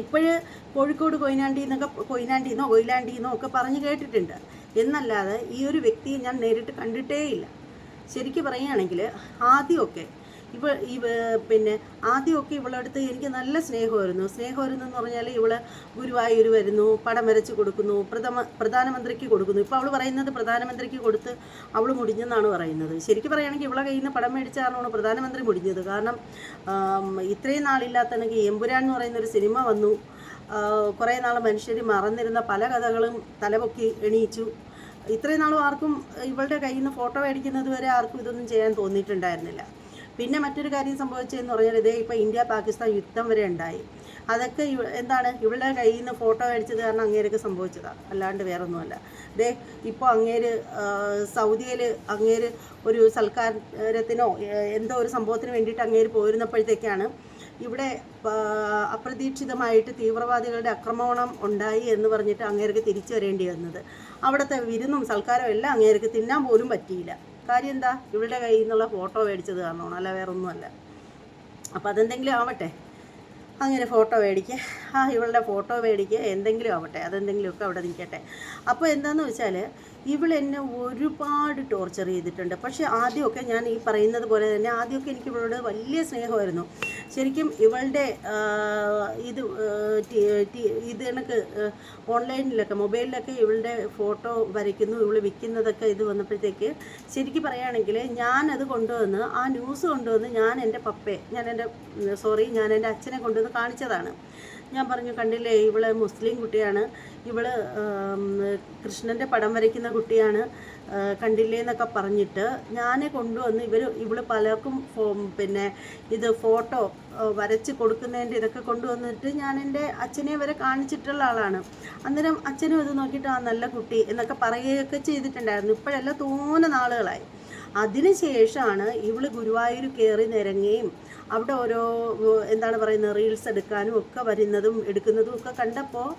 ഇപ്പോഴ് കോഴിക്കോട് കൊയിലാണ്ടിന്നോ ഒക്കെ പറഞ്ഞു കേട്ടിട്ടുണ്ട് എന്നല്ലാതെ ഈ ഒരു വ്യക്തിയെ ഞാൻ നേരിട്ട് കണ്ടിട്ടേയില്ല. ശരിക്കും പറയുകയാണെങ്കിൽ ആദ്യമൊക്കെ ആദ്യമൊക്കെ ഇവളടുത്ത് എനിക്ക് നല്ല സ്നേഹമായിരുന്നു എന്ന് പറഞ്ഞാൽ ഇവള് ഗുരുവായൂർ വരുന്നു, പടം വരച്ച് കൊടുക്കുന്നു, പ്രധാനമന്ത്രിക്ക് കൊടുക്കുന്നു. ഇപ്പോൾ അവൾ പറയുന്നത് പ്രധാനമന്ത്രിക്ക് കൊടുത്ത് അവൾ മുടിഞ്ഞെന്നാണ് പറയുന്നത്. ശരിക്കും പറയുകയാണെങ്കിൽ ഇവളെ കയ്യിൽ നിന്ന് പടം മേടിച്ചാണ് പ്രധാനമന്ത്രി മുടിഞ്ഞത്. കാരണം ഇത്രയും നാളില്ലാത്തണെങ്കിൽ എമ്പുരാൻ എന്ന് പറയുന്നൊരു സിനിമ വന്നു. കുറേ നാൾ മനുഷ്യർ മറന്നിരുന്ന പല കഥകളും തലപൊക്കി എണീച്ചു. ഇത്രയും നാളും ആർക്കും ഇവളുടെ കയ്യിൽ നിന്ന് ഫോട്ടോ മേടിക്കുന്നത് വരെ ആർക്കും ഇതൊന്നും ചെയ്യാൻ തോന്നിയിട്ടുണ്ടായിരുന്നില്ല. പിന്നെ മറ്റൊരു കാര്യം സംഭവിച്ചതെന്ന് പറഞ്ഞാൽ ഇപ്പോൾ ഇന്ത്യ പാകിസ്ഥാൻ യുദ്ധം വരെ ഉണ്ടായി. അതൊക്കെ എന്താണ് ഇവളുടെ കയ്യിൽ നിന്ന് ഫോട്ടോ മേടിച്ചത് കാരണം അങ്ങേരൊക്കെ സംഭവിച്ചതാണ്, അല്ലാണ്ട് വേറൊന്നുമല്ല. ഇപ്പോൾ സൗദിയിൽ അങ്ങേര് ഒരു സൽക്കാരത്തിനോ എന്തോ ഒരു സംഭവത്തിന് വേണ്ടിയിട്ട് അങ്ങേര് പോയിരുന്നപ്പോഴത്തേക്കാണ് ഇവിടെ അപ്രതീക്ഷിതമായിട്ട് തീവ്രവാദികളുടെ ആക്രമണം ഉണ്ടായി എന്ന് പറഞ്ഞിട്ട് അങ്ങേർക്ക് തിരിച്ചു വരേണ്ടി വന്നത്. അവിടുത്തെ വിരുന്നും സൽക്കാരവും എല്ലാം അങ്ങേർക്ക് തിന്നാൻ പോലും പറ്റിയില്ല. കാര്യം എന്താ? ഇവളുടെ കയ്യിൽ നിന്നുള്ള ഫോട്ടോ മേടിച്ചത് കാരണമാണ്, അല്ല വേറൊന്നുമല്ല. അപ്പോൾ അതെന്തെങ്കിലും ആവട്ടെ, അങ്ങനെ ഫോട്ടോ മേടിക്കുക, ഇവളുടെ ഫോട്ടോ മേടിക്കുക, എന്തെങ്കിലും ആവട്ടെ, അതെന്തെങ്കിലുമൊക്കെ അവിടെ നിൽക്കട്ടെ. അപ്പോൾ എന്താണെന്ന് വെച്ചാൽ ഇവളെന്നെ ഒരുപാട് ടോർച്ചർ ചെയ്തിട്ടുണ്ട്. പക്ഷേ ആദ്യമൊക്കെ ഞാൻ ഈ പറയുന്നത് പോലെ തന്നെ ആദ്യമൊക്കെ എനിക്ക് ഇവളോട് വലിയ സ്നേഹമായിരുന്നു. ശരിക്കും ഇവളുടെ ഇത് കണക്ക് ഓൺലൈനിലൊക്കെ മൊബൈലിലൊക്കെ ഇവളുടെ ഫോട്ടോ വരയ്ക്കുന്നു, ഇവൾ വിൽക്കുന്നതൊക്കെ ഇത് വന്നപ്പോഴത്തേക്ക് ശരിക്കും പറയുകയാണെങ്കിൽ ഞാനത് കൊണ്ടുവന്ന് ആ ന്യൂസ് കൊണ്ടുവന്ന് ഞാൻ എൻ്റെ അച്ഛനെ കൊണ്ടുവന്ന് കാണിച്ചതാണ്. ഞാൻ പറഞ്ഞു, കണ്ടില്ലേ ഇവള് മുസ്ലിം കുട്ടിയാണ്, ഇവള് കൃഷ്ണൻ്റെ പടം വരയ്ക്കുന്ന കുട്ടിയാണ്, കണ്ടില്ലേ എന്നൊക്കെ പറഞ്ഞിട്ട് ഞാൻ കൊണ്ടുവന്ന് ഇവള് പലർക്കും പിന്നെ ഇത് ഫോട്ടോ വരച്ച് കൊടുക്കുന്നതിൻ്റെ ഇതൊക്കെ കൊണ്ടുവന്നിട്ട് ഞാൻ എൻ്റെ അച്ഛനെ വരെ കാണിച്ചിട്ടുള്ള ആളാണ്. അന്നേരം അച്ഛനും ഇത് നോക്കിയിട്ട് ആ നല്ല കുട്ടി എന്നൊക്കെ പറയുകയൊക്കെ ചെയ്തിട്ടുണ്ടായിരുന്നു. ഇപ്പോഴെല്ലാം തോന്നുന്ന നാളുകളായി. അതിനുശേഷമാണ് ഇവള് ഗുരുവായൂർ കയറി നിരങ്ങുകയും അവിടെ ഓരോ എന്താണ് പറയുന്നത് റീൽസ് എടുക്കാനും ഒക്കെ വരുന്നതും എടുക്കുന്നതും ഒക്കെ കണ്ടപ്പോൾ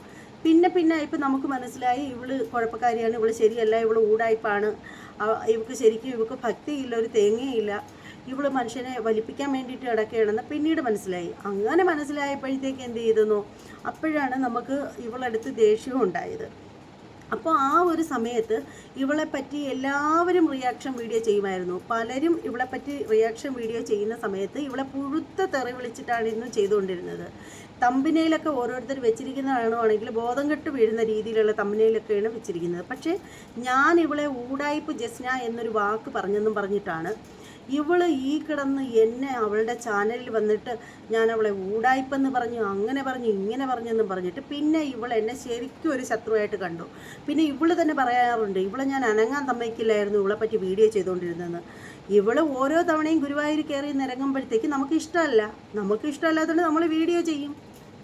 പിന്നെ ഇപ്പം നമുക്ക് മനസ്സിലായി ഇവള് കുഴപ്പക്കാരിയാണ്, ഇവള് ശരിയല്ല, ഇവള് ഊടായ്പാണ്, ഇവൾക്ക് ഭക്തിയില്ല, ഒരു തേങ്ങയില്ല, ഇവള് മനുഷ്യനെ വലിപ്പിക്കാൻ വേണ്ടിയിട്ട് കിടക്കുകയാണെന്ന് പിന്നീട് മനസ്സിലായി. അങ്ങനെ മനസ്സിലായപ്പോഴത്തേക്ക് എന്ത് ചെയ്തെന്നോ അപ്പോഴാണ് നമുക്ക് ഇവളടുത്ത് ദേഷ്യവും ഉണ്ടായത്. അപ്പോൾ ആ ഒരു സമയത്ത് ഇവളെപ്പറ്റി എല്ലാവരും റിയാക്ഷൻ വീഡിയോ ചെയ്യുമായിരുന്നു. പലരും ഇവളെപ്പറ്റി റിയാക്ഷൻ വീഡിയോ ചെയ്യുന്ന സമയത്ത് ഇവളെ പുഴുത്ത തെറി വിളിച്ചിട്ടാണ് ഇന്നും ചെയ്തുകൊണ്ടിരുന്നത്. തമ്പനയിലൊക്കെ ഓരോരുത്തർ വെച്ചിരിക്കുന്നതാണെങ്കിൽ ബോധം കെട്ട് വീഴുന്ന രീതിയിലുള്ള തമ്പനയിലൊക്കെയാണ് വെച്ചിരിക്കുന്നത്. പക്ഷേ ഞാൻ ഇവളെ ഊടായ്പ് ജസ്ന എന്നൊരു വാക്ക് പറഞ്ഞെന്നും പറഞ്ഞിട്ടാണ് ഇവള് ഈ കിടന്ന് എന്നെ അവളുടെ ചാനലിൽ വന്നിട്ട് ഞാൻ അവളെ ഊടായ്പെന്ന് പറഞ്ഞു, അങ്ങനെ പറഞ്ഞു, ഇങ്ങനെ പറഞ്ഞെന്നും പറഞ്ഞിട്ട് പിന്നെ ഇവളെന്നെ ശരിക്കും ഒരു ശത്രുവായിട്ട് കണ്ടു. പിന്നെ ഇവള് തന്നെ പറയാറുണ്ട്, ഇവളെ ഞാൻ അനങ്ങാൻ സമ്മതിക്കില്ലായിരുന്നു ഇവളെ പറ്റി വീഡിയോ ചെയ്തുകൊണ്ടിരുന്നതെന്ന്. ഇവള് ഓരോ തവണയും ഗുരുവായൂർ കയറി നിരങ്ങുമ്പോഴത്തേക്ക് നമുക്ക് ഇഷ്ടമല്ലാത്തതുകൊണ്ട് നമ്മൾ വീഡിയോ ചെയ്യും.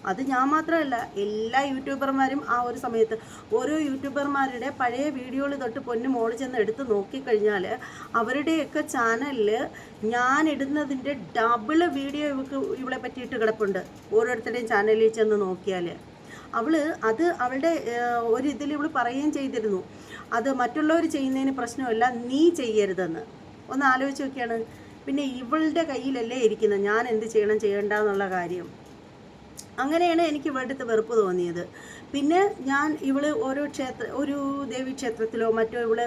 അത് ഞാൻ മാത്രമല്ല, എല്ലാ യൂട്യൂബർമാരും ആ ഒരു സമയത്ത് ഓരോ യൂട്യൂബർമാരുടെ പഴയ വീഡിയോകൾ തൊട്ട് പൊന്നു മോള് ചെന്ന് എടുത്ത് നോക്കിക്കഴിഞ്ഞാൽ അവരുടെയൊക്കെ ചാനലിൽ ഞാൻ ഇടുന്നതിൻ്റെ ഡബിൾ വീഡിയോ ഇവളെ പറ്റിയിട്ട് കിടപ്പുണ്ട്. ഓരോരുത്തരുടെയും ചാനലിൽ ചെന്ന് നോക്കിയാൽ അത് അവളുടെ ഒരു ഇതിൽ ഇവൾ പറയുകയും ചെയ്തിരുന്നു, അത് മറ്റുള്ളവർ ചെയ്യുന്നതിന് പ്രശ്നമല്ല, നീ ചെയ്യരുതെന്ന്. ഒന്ന് ആലോചിച്ച് നോക്കിയാണ്. പിന്നെ ഇവളുടെ കയ്യിലല്ലേ ഇരിക്കുന്നത് ഞാൻ എന്ത് ചെയ്യണ്ടെന്നുള്ള കാര്യം. അങ്ങനെയാണ് എനിക്ക് ഇവളുടെ അടുത്ത് വെറുപ്പ് തോന്നിയത്. പിന്നെ ഇവള് ഒരു ദേവീക്ഷേത്രത്തിലോ മറ്റോ ഇവള്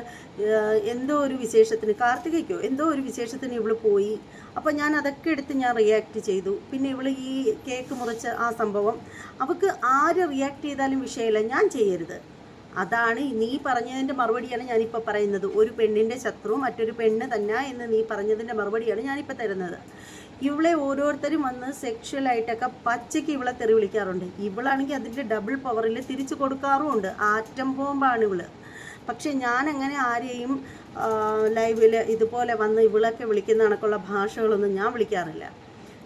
എന്തോ ഒരു വിശേഷത്തിന്, കാർത്തികയ്ക്കോ എന്തോ ഒരു വിശേഷത്തിന് ഇവള് പോയി. അപ്പോൾ ഞാൻ അതൊക്കെ എടുത്ത് ഞാൻ റിയാക്ട് ചെയ്തു. പിന്നെ ഇവള് ഈ കേക്ക് മുറിച്ച ആ സംഭവം അവൾക്ക് ആര് റിയാക്ട് ചെയ്താലും വിഷയമില്ല, ഞാൻ ചെയ്യരുത്. അതാണ് നീ പറഞ്ഞതിൻ്റെ മറുപടിയാണ് ഞാനിപ്പോൾ പറയുന്നത്. ഒരു പെണ്ണിൻ്റെ ശത്രു മറ്റൊരു പെണ്ണ് തന്നെ എന്ന് നീ പറഞ്ഞതിൻ്റെ മറുപടിയാണ് ഞാനിപ്പോൾ തരുന്നത്. ഇവളെ ഓരോരുത്തരും വന്ന് സെക്ഷുവലായിട്ടൊക്കെ പച്ചയ്ക്ക് ഇവളെ തെറി വിളിക്കാറുണ്ട്. ഇവളാണെങ്കിൽ അതിൻ്റെ ഡബിൾ പവറിൽ തിരിച്ചു കൊടുക്കാറുമുണ്ട്. ആറ്റം ബോംബാണ് ഇവള്. പക്ഷേ ഞാനങ്ങനെ ആരെയും ലൈവിൽ ഇതുപോലെ വന്ന് ഇവളൊക്കെ വിളിക്കുന്ന കണക്കുള്ള ഭാഷകളൊന്നും ഞാൻ വിളിക്കാറില്ല.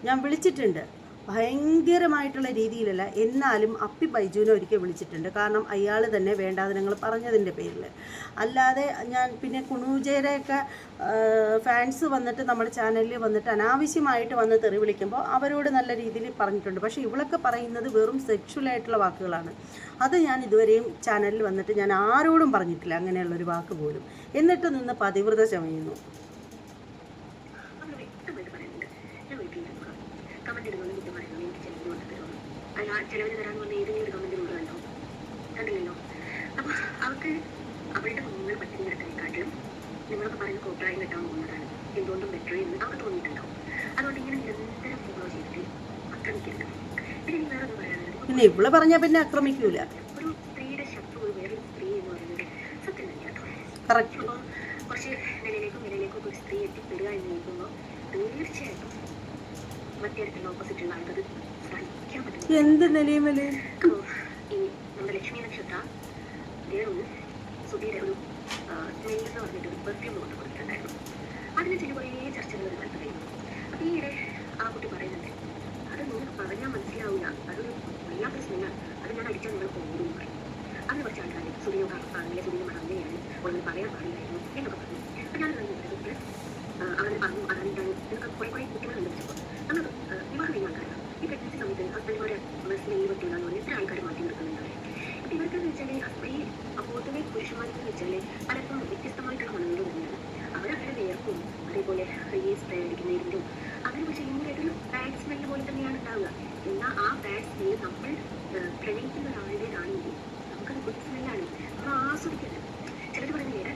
ഞാൻ വിളിച്ചിട്ടുണ്ട്, ഭയങ്കരമായിട്ടുള്ള രീതിയിലല്ല, എന്നാലും അപ്പി ബൈജുവിനെ ഒരിക്കൽ വിളിച്ചിട്ടുണ്ട്. കാരണം അയാൾ തന്നെ വേണ്ടാതിനങ്ങൾ പറഞ്ഞതിൻ്റെ പേരിൽ. അല്ലാതെ ഞാൻ പിന്നെ കുണൂജയുടെയൊക്കെ ഫാൻസ് വന്നിട്ട് നമ്മുടെ ചാനലിൽ വന്നിട്ട് അനാവശ്യമായിട്ട് വന്ന് തെറി വിളിക്കുമ്പോൾ അവരോട് നല്ല രീതിയിൽ പറഞ്ഞിട്ടുണ്ട്. പക്ഷേ ഇവളൊക്കെ പറയുന്നത് വെറും സെക്ഷുവലായിട്ടുള്ള വാക്കുകളാണ്. അത് ഞാൻ ഇതുവരെയും ചാനലിൽ വന്നിട്ട് ഞാൻ ആരോടും പറഞ്ഞിട്ടില്ല അങ്ങനെയുള്ളൊരു വാക്ക് പോലും. എന്നിട്ട് നിന്ന് പതിവ്രത ചമയുന്നു. ചെലവിന് തരാന്ന് പറഞ്ഞ ഏതെങ്കിലും ഒരു കമന്റ് ഉണ്ടോ? കണ്ടില്ലല്ലോ. അപ്പൊ അവർക്ക് അവളുടെ കുഞ്ഞുങ്ങൾ പട്ടിണി കിടക്കുന്നതിനെക്കാട്ടിലും നിങ്ങളൊക്കെ പറയുന്ന കോപ്രായം കിട്ടാൻ പോകുന്നതാണ് എന്തുകൊണ്ടും ബെറ്റർ എന്ന് അവർക്ക് തോന്നിയിട്ടുണ്ടാവും. അതുകൊണ്ട് ഇങ്ങനെ നിരന്തരം ഫോളോ ചെയ്തിട്ട് ആക്രമിക്കരുത്. പിന്നെ വേറെ ഒന്ന് പറയാനുള്ളത്, പിന്നെ ഇവള് പറഞ്ഞാൽ പിന്നെ ആക്രമിക്കൂല. ഒരു സ്ത്രീയുടെ ശത്രു വേറൊരു സ്ത്രീ എന്ന് പറയുന്നത് സത്യം തന്നെ കേട്ടോ. കറക്റ്റ്. അപ്പോൾ കുറച്ച് നിലയിലേക്കും ഒരു സ്ത്രീ എത്തിപ്പെടുക എന്ന് നോക്കുമ്പോൾ തീർച്ചയായിട്ടും മറ്റേ അടുത്തുള്ള ഓപ്പോസിറ്റുള്ള ആൾക്കത് സഹിക്കാൻ പറ്റും. എന്ത് നിലയും വില. ഈ നമ്മുടെ ലക്ഷ്മി നക്ഷത്ര ദേവന് സുധീരെ ഒരു സ്മെയിൽ എന്ന് പറഞ്ഞിട്ട് ഒരു പെർഫ്യൂം കൊണ്ട് കൊടുത്തിട്ടുണ്ടായിരുന്നു. അതിനെ ചില കുറേ ചർച്ചകൾ നടത്തുകയും അപ്പം ഈയിടെ ആ കുട്ടി പറയുന്നുണ്ട്, അത് നിങ്ങൾക്ക് പറഞ്ഞാൽ മനസ്സിലാവില്ല, അതൊരു വല്ലാത്തൊരു സ്മെല്ലാണ്, അത് ഞാൻ അടിച്ചാൽ നിങ്ങൾ പോകുന്നു പറയും. അതിന് കുറച്ച് ആൾക്കാർ സുധീര അങ്ങനെ സുധീര അങ്ങനെയാണ് ഒന്നും പറയാൻ പാടില്ലായിരുന്നു എന്നൊക്കെ പറഞ്ഞു. അപ്പം ഞാൻ പറഞ്ഞിട്ട് അങ്ങനെ പറഞ്ഞു. അതാണ് ഞാൻ നിങ്ങൾക്ക് കുറേ കുട്ടികളുണ്ട് വെച്ചപ്പോൾ നമ്മൾ വിവാഹം ചെയ്യുന്ന ആൾക്കാരാണ്. ഈ പ്രഗ്നൻസി സമയത്ത് ഹസ്ബൻഡുമാരെ സ്മെയിൽ പറ്റില്ലെന്ന് പറഞ്ഞ് എത്ര ആൾക്കാർ മാറ്റി നിർത്തുന്നുണ്ടാവും. അപ്പം ഇവർക്കെന്ന് വെച്ചാൽ ഈ പൊതുവെ പുരുഷന്മാർക്ക് വെച്ചാൽ പലർക്കും വ്യത്യസ്തമായിട്ടുള്ള മണങ്ങൾ തന്നെയാണ്. അവരവരുടെ വേർപ്പും അതേപോലെ ഈ സ്പ്രേ അടിക്കുന്നതിലും അങ്ങനെ പക്ഷേ ഇങ്ങനെയൊരു ബാഡ് സ്മെല്ല് പോലെ തന്നെയാണ് ഉണ്ടാവുക. എന്നാൽ ആ ബാഡ് സ്മെല്ല് നമ്മൾ പ്രണയിക്കുന്ന ഒരാളുടേതാണെങ്കിൽ നമുക്കത് ഗുഡ് സ്മെല്ലാണ്, നമ്മൾ ആസ്വദിക്കുന്നത്. ചിലർ പറയുന്നില്ലേ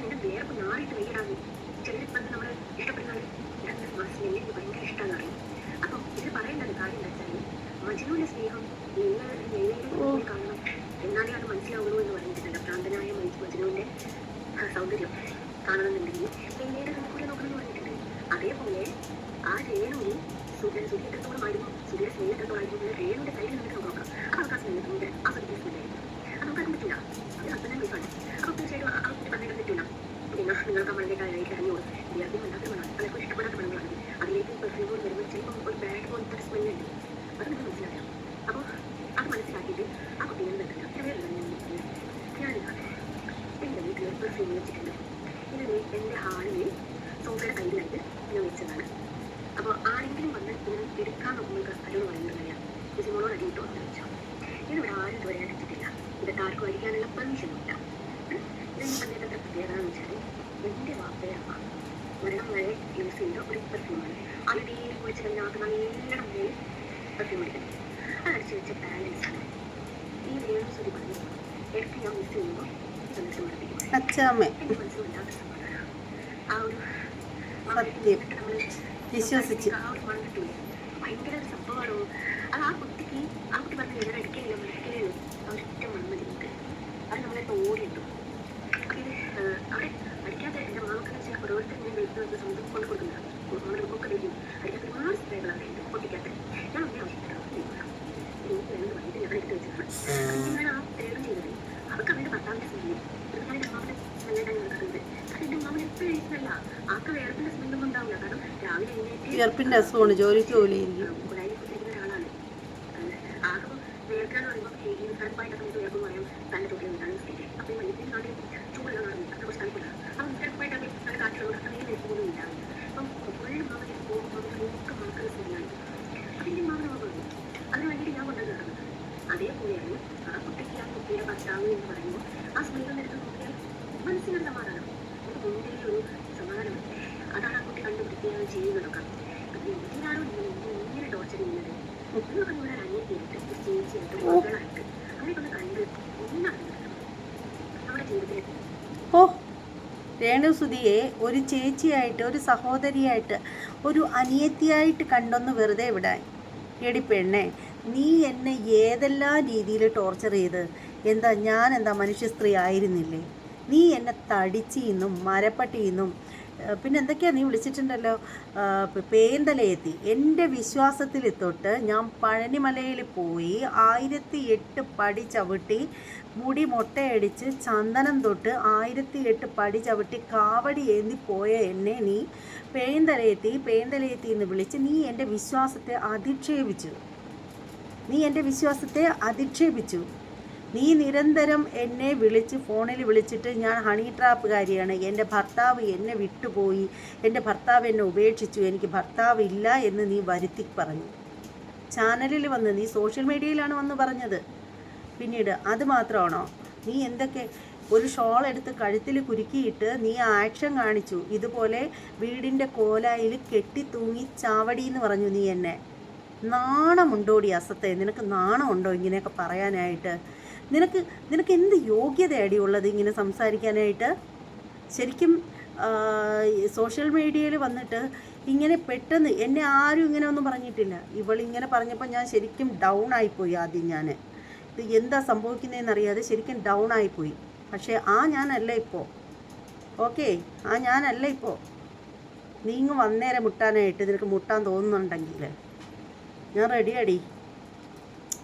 സൗന്ദര്യം കാണണമെന്നുണ്ടെങ്കിൽ രേണുയുടെ കൂടെ നോക്കണമെന്ന് പറഞ്ഞിട്ടുണ്ട്. അതേപോലെ ആ രേണുവിന് സൂര്യ എത്രത്തോളമായിരുന്നു, സൂര്യയുടെ സ്നേഹം എത്രത്തോളമായിരുന്നു രേണുവിന്റെ സൈഡിൽ നിന്നിട്ട് നമുക്ക് നോക്കാം. അവർക്ക് ആ സ്നേഹം ഭയങ്കര ആസ്വദിക്കുന്ന സ്നേഹമായിരുന്നു. അത് നമുക്കറിയാൻ പറ്റില്ല. അത് ഹസ്ബൻഡ് ആൻഡ് വൈഫാണ്. അപ്പോൾ തീർച്ചയായിട്ടും ആ കുട്ടി പറഞ്ഞിട്ട് പറ്റില്ല. പിന്നെ നിങ്ങൾക്ക് മണ്ണിലേക്കായിട്ട് ഇറങ്ങിയോളൂ. വിദ്യാർത്ഥി അല്ലാത്ത മണ്ണാണ്, പലർക്കും ഇഷ്ടപ്പെടാത്ത മണ്ണുകളാണ്. അതിലേക്ക് പെർഫ്യൂമോട് വരുമ്പോൾ ചിലപ്പോൾ ഒരു ബാഡ് പോലത്തെ ഒരു സ്മെല്ലുണ്ട്. അത് നമുക്ക് മനസ്സിലാക്കാം. അപ്പോൾ അത് മനസ്സിലാക്കിയിട്ട് ആ കുട്ടികൾ നിൽക്കില്ല. ഞാനിതാണ് എൻ്റെ വീട്ടിൽ പെർഫ്യൂം വെച്ചിട്ടുണ്ട്. ഇത് എൻ്റെ ഹാളിൽ സോഫയുടെ സൈഡിലായിട്ട് ഞാൻ വെച്ചതാണ്. അപ്പോൾ ആരെങ്കിലും വന്ന് ഇങ്ങനെ എടുക്കാൻ നോക്കുമ്പോൾ അതെന്ന് പറയുന്നത് അറിയാം, ജിസിമോളോട് അടിയിട്ടോ എന്ന് വെച്ചോ. ഇതിവിടെ ആരും ഇതുവരെ അടിച്ചിട്ടില്ല. ഇതൊക്കെ ആർക്കും അടിക്കാനുള്ള പെർമിഷനും ഇല്ല. ഇതിന് സമയത്ത് പ്രത്യേകത എന്ന് വെച്ചാൽ എൻ്റെ വാപ്പയുടെ അമ്മ മരണം വരെ യൂസ് ചെയ്ത ഒരു പെർഫ്യൂമാണ്. അത് ഡെയിലി കുളിച്ച് കഴിഞ്ഞാൽ നല്ലോണം മേൽ പെർഫ്യൂം അടിക്കുന്നത്. അത് അടിച്ച് വെച്ച ബാലൻസ് ആണ്. ഈ രേണുസുതി പറഞ്ഞു എടുത്ത് ഞാൻ മിസ് ചെയ്യുമ്പോൾ സന്ദേശം പഠിപ്പിക്കും. എൻ്റെ മനസ്സിലാത്ത സമാധാനം ആ ഒരു വിശ്വസിച്ച് ആ ഒരു മണം കിട്ടൂലേ, ഭയങ്കര ഒരു സംഭവമാണോ. അത് ആ കുട്ടിക്ക് ആ കുട്ടി പറഞ്ഞ ഞാൻ അടിക്കലില്ല മരിക്കലേ ആ ഒറ്റ മണ്ണ് ചെയ്തിട്ട് അത് നമ്മളിപ്പോൾ ഓടിയിട്ടു. അപ്പം ഇത് അവിടെ അടിക്കാത്ത എൻ്റെ മാമക്കെന്ന് വെച്ചാൽ ഓരോരുത്തർ ഞാൻ വീട്ടിൽ സ്വന്തം കൊണ്ട് കൊടുക്കുന്നതാണ്. നമ്മുടെ ഒക്കെ കഴിയും അടിക്കാത്ത ഒരുപാട് സ്പ്രേകളാണ് എൻ്റെ പൊട്ടിക്കാത്ത. ഞാൻ ഒന്നേ ആവശ്യപ്പെട്ടാണ് വന്നിട്ട് ഞാൻ എടുത്ത് വെച്ചതാണ്. ഞാൻ ആ സ്പ്രേകൾ ചെയ്തത് അവർക്ക് അവരുടെ ഭർത്താവിൻ്റെ സ്മെല്ല് ഞാൻ എൻ്റെ അമ്മാവിൻ്റെ സ്മെല്ലായിട്ടാണ് നടക്കുന്നത്. അത് എൻ്റെ അമ്മാവിന് എപ്പോഴും സ്മെല്ല ആൾക്ക് വേർപ്പിൻ്റെ സ്മെല്ലൊന്നും ഉണ്ടാവില്ല. കാരണം രാവിലെ വിയർപ്പിന്റെ അസുഖമാണ്, ജോലിക്ക് പോലെയിരിക്കും. കുഴായി കുത്തിരിക്കുന്ന ഒരാളാണ്. ആകുമ്പോൾ വേർക്കാന്ന് പറയുമ്പോൾ ഈ കറുപ്പായിട്ട് സമയത്ത് വേർപ്പെന്ന് പറയാം തൻ്റെ തൊട്ടിൽ നിന്നാണ് സ്ഥിതി. അപ്പം ഈ നാട്ടിൽ ചൂടുള്ള നാടും അത് കുറച്ച് തണുപ്പില്ല. അപ്പം കറുപ്പായിട്ട് അത് നല്ല കാറ്റുള്ള അത്രയും വേർപ്പൊന്നും ഉണ്ടാവില്ല. അപ്പം ഫുള്ള് മാമന് പോകുമ്പോൾ ഒക്കെ മാക്കുന്ന സ്മെല്ലാണ്. അപ്പം എൻ്റെ മാമന് പോകുന്നത് അതിന് വേണ്ടിയിട്ട് ഞാൻ കൊണ്ടു നടക്കുന്നത്. അതേപോലെയാണ് ആ കുട്ടിക്ക് ആ കുട്ടിയുടെ ഭർത്താവ് എന്ന് പറയുമ്പോൾ ആ സ്മെല്ലൊന്നും എടുത്ത് നോക്കിയാൽ മനസ്സിനൊരു സമാധാനം, ഒരു മുൻപേ ഒരു സമാധാനം. അതാണ് ആ കുട്ടി കണ്ടുപിടിക്കുകയാണ് ചെയ്യുന്നതൊക്കെ. എന്തിനാണോ ഇങ്ങനെ ടോർച്ചർ ചെയ്യുന്നത് എന്ന് പറഞ്ഞ അനിയത്തിയായിട്ട് ചേച്ചിയായിട്ട് മകളായിട്ട് അവരെയൊക്കെ കണ്ട് ഒന്നാണ് നമ്മുടെ ജീവിതത്തിൽ. ഓ, രേണുസുതിയെ ഒരു ചേച്ചിയായിട്ട്, ഒരു സഹോദരിയായിട്ട്, ഒരു അനിയത്തിയായിട്ട് കണ്ടൊന്ന് വെറുതെ വിടാൻ. എടി പെണ്ണെ, നീ എന്നെ ഏതെല്ലാം രീതിയിൽ ടോർച്ചർ ചെയ്ത് ഞാൻ എന്താ മനുഷ്യ സ്ത്രീ ആയിരുന്നില്ലേ? നീ എന്നെ തടിച്ചിന്നും മരപ്പട്ടിന്നും പിന്നെ എന്തൊക്കെയാണ് നീ വിളിച്ചിട്ടുണ്ടല്ലോ, പേന്തലയെത്തി. എൻ്റെ വിശ്വാസത്തിൽ തൊട്ട് ഞാൻ പഴനിമലയിൽ പോയി 1008 പടി ചവിട്ടി, മുടി മൊട്ടയടിച്ച് ചന്ദനം തൊട്ട് 1008 പടി ചവിട്ടി കാവടി ഏന്തി പോയ എന്നെ നീ പേന്തലയെത്തി എന്ന് വിളിച്ച് നീ എൻ്റെ വിശ്വാസത്തെ അധിക്ഷേപിച്ചു. നീ നിരന്തരം എന്നെ വിളിച്ച് ഫോണിൽ വിളിച്ചിട്ട് ഞാൻ ഹണി ട്രാപ്പുകാരിയാണ്, എൻ്റെ ഭർത്താവ് എന്നെ വിട്ടുപോയി, എൻ്റെ ഭർത്താവ് എന്നെ ഉപേക്ഷിച്ചു, എനിക്ക് ഭർത്താവ് ഇല്ല എന്ന് നീ വരുത്തി പറഞ്ഞു. ചാനലിൽ വന്ന് നീ സോഷ്യൽ മീഡിയയിലാണ് വന്ന് പറഞ്ഞത്. പിന്നീട് അത് മാത്രമാണോ, നീ എന്തൊക്കെ ഒരു ഷോൾ എടുത്ത് കഴുത്തിൽ കുരുക്കിയിട്ട് നീ ആക്ഷൻ കാണിച്ചു. ഇതുപോലെ വീടിൻ്റെ കോലായിൽ കെട്ടി തൂങ്ങി ചാവടി എന്ന് പറഞ്ഞു നീ എന്നെ. നാണമുണ്ടോടി അസത്തെ? നിനക്ക് നാണമുണ്ടോ ഇങ്ങനെയൊക്കെ പറയാനായിട്ട്? നിനക്ക് എന്ത് യോഗ്യതയടി ഉള്ളത് ഇങ്ങനെ സംസാരിക്കാനായിട്ട്? ശരിക്കും സോഷ്യൽ മീഡിയയിൽ വന്നിട്ട് ഇങ്ങനെ പെട്ടെന്ന് എന്നെ ആരും ഇങ്ങനെ ഒന്നും പറഞ്ഞിട്ടില്ല. ഇവളിങ്ങനെ പറഞ്ഞപ്പോൾ ഞാൻ ശരിക്കും ഡൗൺ ആയിപ്പോയി. ആദ്യം ഇത് എന്താ സംഭവിക്കുന്നതെന്നറിയാതെ ശരിക്കും ഡൗൺ ആയിപ്പോയി. പക്ഷേ ഞാനല്ല ഇപ്പോൾ. ഓക്കെ, ഞാനല്ല ഇപ്പോൾ. നീ ഇങ്ങ് വന്നേരം മുട്ടാനായിട്ട് നിനക്ക് മുട്ടാൻ തോന്നുന്നുണ്ടെങ്കിൽ ഞാൻ റെഡിയാടി.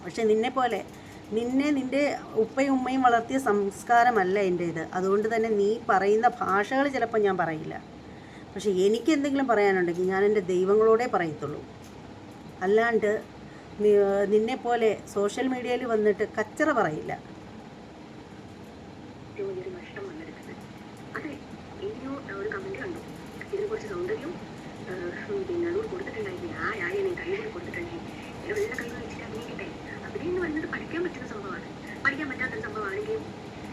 പക്ഷെ നിന്റെ ഉപ്പയും ഉമ്മയും വളർത്തിയ സംസ്കാരമല്ല എൻ്റേത്. അതുകൊണ്ട് തന്നെ നീ പറയുന്ന ഭാഷകൾ ചിലപ്പോൾ ഞാൻ പറയില്ല. പക്ഷെ എനിക്ക് എന്തെങ്കിലും പറയാനുണ്ടെങ്കിൽ ഞാൻ എൻ്റെ ദൈവങ്ങളോടെ പറയത്തുള്ളൂ. അല്ലാണ്ട് നിന്നെപ്പോലെ സോഷ്യൽ മീഡിയയിൽ വന്നിട്ട് കച്ചറ പറയില്ല. ഒരു കമന്റ് കണ്ടു, ഇതിനെ കുറിച്ച് സൗന്ദര്യം പിന്നെ അതോട് കൊടുത്തിട്ടുണ്ടായിരുന്നു. കൊടുത്തിട്ടുണ്ടെങ്കിൽ വെള്ള കൈ വെച്ചിട്ട് അഭിനയിക്കട്ടെ. അഭിനയം വന്നത് പഠിക്കാൻ പറ്റുന്ന സംഭവമാണ്. പഠിക്കാൻ പറ്റാത്തൊരു സംഭവമാണെങ്കിൽ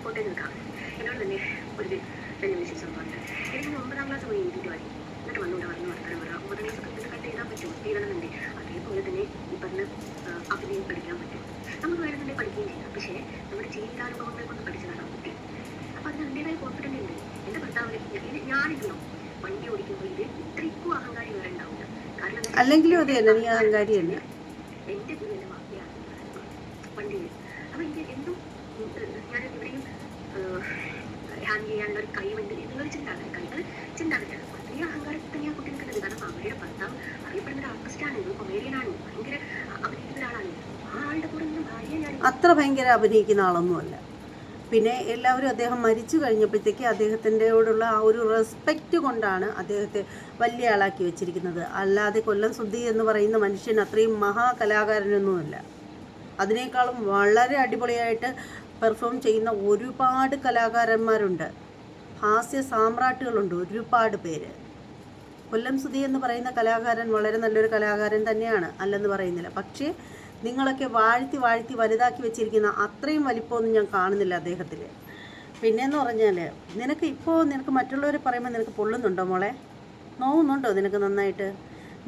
കൊണ്ടേ നിൽക്കാം. എന്നോട് തന്നെ ഒരു വിഷയ സംഭവമുണ്ട്. എനിക്ക് 9ാം ക്ലാസ് പോയി എഴുതിയിട്ട് മതി, എന്നിട്ട് വന്നുകൊണ്ട് വർത്തമാനം പറയാം. 9ാം ക്ലാസ് ഒക്കെ കട്ട് ചെയ്താൽ പറ്റും, എഴുതണമെന്നുണ്ട്. അതേപോലെ തന്നെ ഈ പറഞ്ഞ അഭിനയം പഠിക്കാൻ പറ്റും. നമുക്ക് വേണമെന്നുണ്ടെങ്കിൽ പഠിക്കുകയും ചെയ്യാം. പക്ഷേ നമ്മുടെ ജീവിതാനുഭവങ്ങളെ കൊണ്ട് പഠിച്ചതാണ് ആ കുട്ടി. അപ്പം അതിന് അതിൻ്റെതായ കോൺഫിഡൻസ് ഉണ്ട്. എൻ്റെ ഭർത്താവിന് ഞാനിരുന്നോ വണ്ടി ഓടിക്കുമ്പോൾ ഇത് ഇത്രയ്ക്കും അഹങ്കാരി വരെ ഉണ്ടാവില്ല. കാരണം അല്ലെങ്കിലും അതെയല്ല, നീ അഹങ്കാരിയല്ല. എൻ്റെ വീടിൻ്റെ വാക്കിയാണ് വണ്ടിയിൽ. അപ്പം എനിക്ക് എന്തും ഞാൻ എവിടെയും ഹാൻഡിൽ ചെയ്യാനുള്ള ഒരു കഴിവുണ്ട് എന്നുള്ളൊരു ചിന്താഗതിയാണ്. ഒത്തിരി അഹങ്കാരത്തിൽ തന്നെയാണ് കുട്ടികൾക്കുള്ളത്. കാരണം അവരുടെ ഭർത്താവ് അറിയപ്പെടുന്ന ഒരു ആർട്ടിസ്റ്റാണ്, ഒരു കൊമേഡിയനാണ്, ഭയങ്കര അഭിനയിക്കുന്ന ഒരാളാണ്. ആ ആളുടെ കൂടെ നിന്ന് ഭാര്യ അത്ര ഭയങ്കര അഭിനയിക്കുന്ന ആളൊന്നുമല്ല. പിന്നെ എല്ലാവരും അദ്ദേഹം മരിച്ചു കഴിഞ്ഞപ്പോഴത്തേക്ക് അദ്ദേഹത്തിൻ്റെയോടുള്ള ആ ഒരു റെസ്പെക്റ്റ് കൊണ്ടാണ് അദ്ദേഹത്തെ വലിയ ആളാക്കി വെച്ചിരിക്കുന്നത്. അല്ലാതെ കൊല്ലം സുധി എന്ന് പറയുന്ന മനുഷ്യൻ അത്രയും മഹാകലാകാരനൊന്നുമല്ല. അതിനേക്കാളും വളരെ അടിപൊളിയായിട്ട് പെർഫോം ചെയ്യുന്ന ഒരുപാട് കലാകാരന്മാരുണ്ട്, ഹാസ്യ സാമ്രാട്ടുകളുണ്ട് ഒരുപാട് പേര്. കൊല്ലം സുധി എന്ന് പറയുന്ന കലാകാരൻ വളരെ നല്ലൊരു കലാകാരൻ തന്നെയാണ്, അല്ലെന്ന് പറയുന്നില്ല. പക്ഷേ നിങ്ങളൊക്കെ വാഴ്ത്തി വാഴ്ത്തി വലുതാക്കി വെച്ചിരിക്കുന്ന അത്രയും വലിപ്പമൊന്നും ഞാൻ കാണുന്നില്ല അദ്ദേഹത്തിൽ. പിന്നെയെന്ന് പറഞ്ഞാൽ നിനക്ക് മറ്റുള്ളവർ പറയുമ്പോൾ നിനക്ക് പൊള്ളുന്നുണ്ടോ മോളെ? നോവുന്നുണ്ടോ നിനക്ക് നന്നായിട്ട്?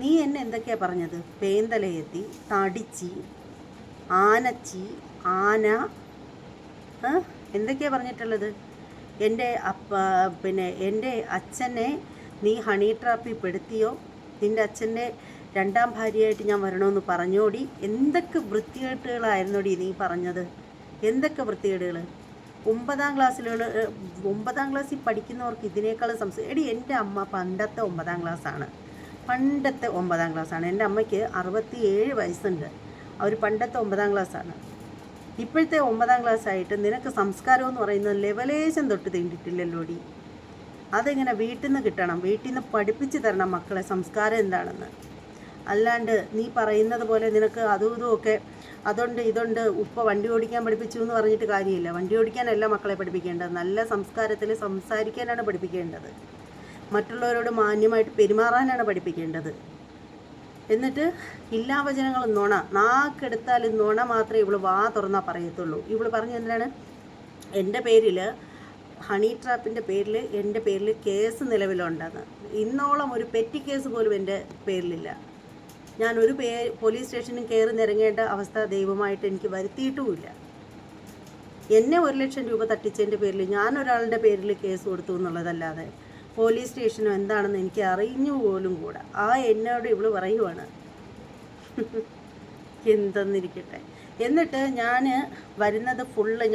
നീ എന്നെ എന്തൊക്കെയാണ് പറഞ്ഞത്? പേന്തലയെത്തി, തടിച്ചി, ആനച്ചി, ആന, എന്തൊക്കെയാണ് പറഞ്ഞിട്ടുള്ളത്? എൻ്റെ അച്ഛനെ നീ ഹണി ട്രാപ്പിൽ പെടുത്തിയോ? നിൻ്റെ അച്ഛൻ്റെ രണ്ടാം ഭാര്യയായിട്ട് ഞാൻ വരണമെന്ന് പറഞ്ഞോടി? എന്തൊക്കെ വൃത്തികേടുകളായിരുന്നോടി നീ പറഞ്ഞത്? എന്തൊക്കെ വൃത്തികേടുകൾ! 9ാം ക്ലാസ്സിൽ പഠിക്കുന്നവർക്ക് ഇതിനേക്കാൾ എടി, എൻ്റെ അമ്മ പണ്ടത്തെ 9ാം ക്ലാസ്സാണ്. എൻ്റെ അമ്മയ്ക്ക് 67 വയസ്സുണ്ട്. അവർ പണ്ടത്തെ 9ാം ക്ലാസ്സാണ്. ഇപ്പോഴത്തെ 9ാം ക്ലാസ്സായിട്ട് നിനക്ക് സംസ്കാരം എന്ന് പറയുന്നത് ലെവലേശം തൊട്ട് തീണ്ടിട്ടില്ലല്ലോടി. അതെങ്ങനെ വീട്ടിൽ നിന്ന് കിട്ടണം? വീട്ടിൽ നിന്ന് പഠിപ്പിച്ച് തരണം മക്കളെ സംസ്കാരം എന്താണെന്ന്. അല്ലാണ്ട് നീ പറയുന്നത് പോലെ നിനക്ക് അതും ഇതുമൊക്കെ ഇതുണ്ട് ഉപ്പ വണ്ടി ഓടിക്കാൻ പഠിപ്പിച്ചു എന്ന് പറഞ്ഞിട്ട് കാര്യമില്ല. വണ്ടി ഓടിക്കാനല്ല മക്കളെ പഠിപ്പിക്കേണ്ടത്, നല്ല സംസ്കാരത്തിൽ സംസാരിക്കാനാണ് പഠിപ്പിക്കേണ്ടത്. മറ്റുള്ളവരോട് മാന്യമായിട്ട് പെരുമാറാനാണ് പഠിപ്പിക്കേണ്ടത്. എന്നിട്ട് ഇല്ലാവചനങ്ങൾ നുണ, നാക്കെടുത്താൽ നുണ മാത്രമേ ഇവള് വാ തുറന്നാൽ പറയത്തുള്ളൂ. ഇവള് പറഞ്ഞ എന്തിനാണ്? എൻ്റെ പേരിൽ, ഹണി ട്രാപ്പിൻ്റെ പേരിൽ എൻ്റെ പേരിൽ കേസ് നിലവിലുണ്ടെന്ന്. ഇന്നോളം ഒരു പെറ്റി കേസ് പോലും എൻ്റെ പേരിലില്ല. ഞാൻ ഒരു പോലീസ് സ്റ്റേഷനിൽ കയറി നിരങ്ങേണ്ട അവസ്ഥ ദൈവമായിട്ട് എനിക്ക് വരുത്തിയിട്ടുമില്ല. എന്നെ 1 ലക്ഷം രൂപ തട്ടിച്ചതിൻ്റെ പേരിൽ ഞാൻ ഒരാളുടെ പേരിൽ കേസ് കൊടുത്തു എന്നുള്ളതല്ലാതെ പോലീസ് സ്റ്റേഷനോ എന്താണെന്ന് എനിക്ക് അറിഞ്ഞു പോലും കൂടാ. എന്നോട് ഇവള് പറയുവാണ് എന്തെന്നിരിക്കട്ടെ. എന്നിട്ട് ഞാൻ വരുന്നത്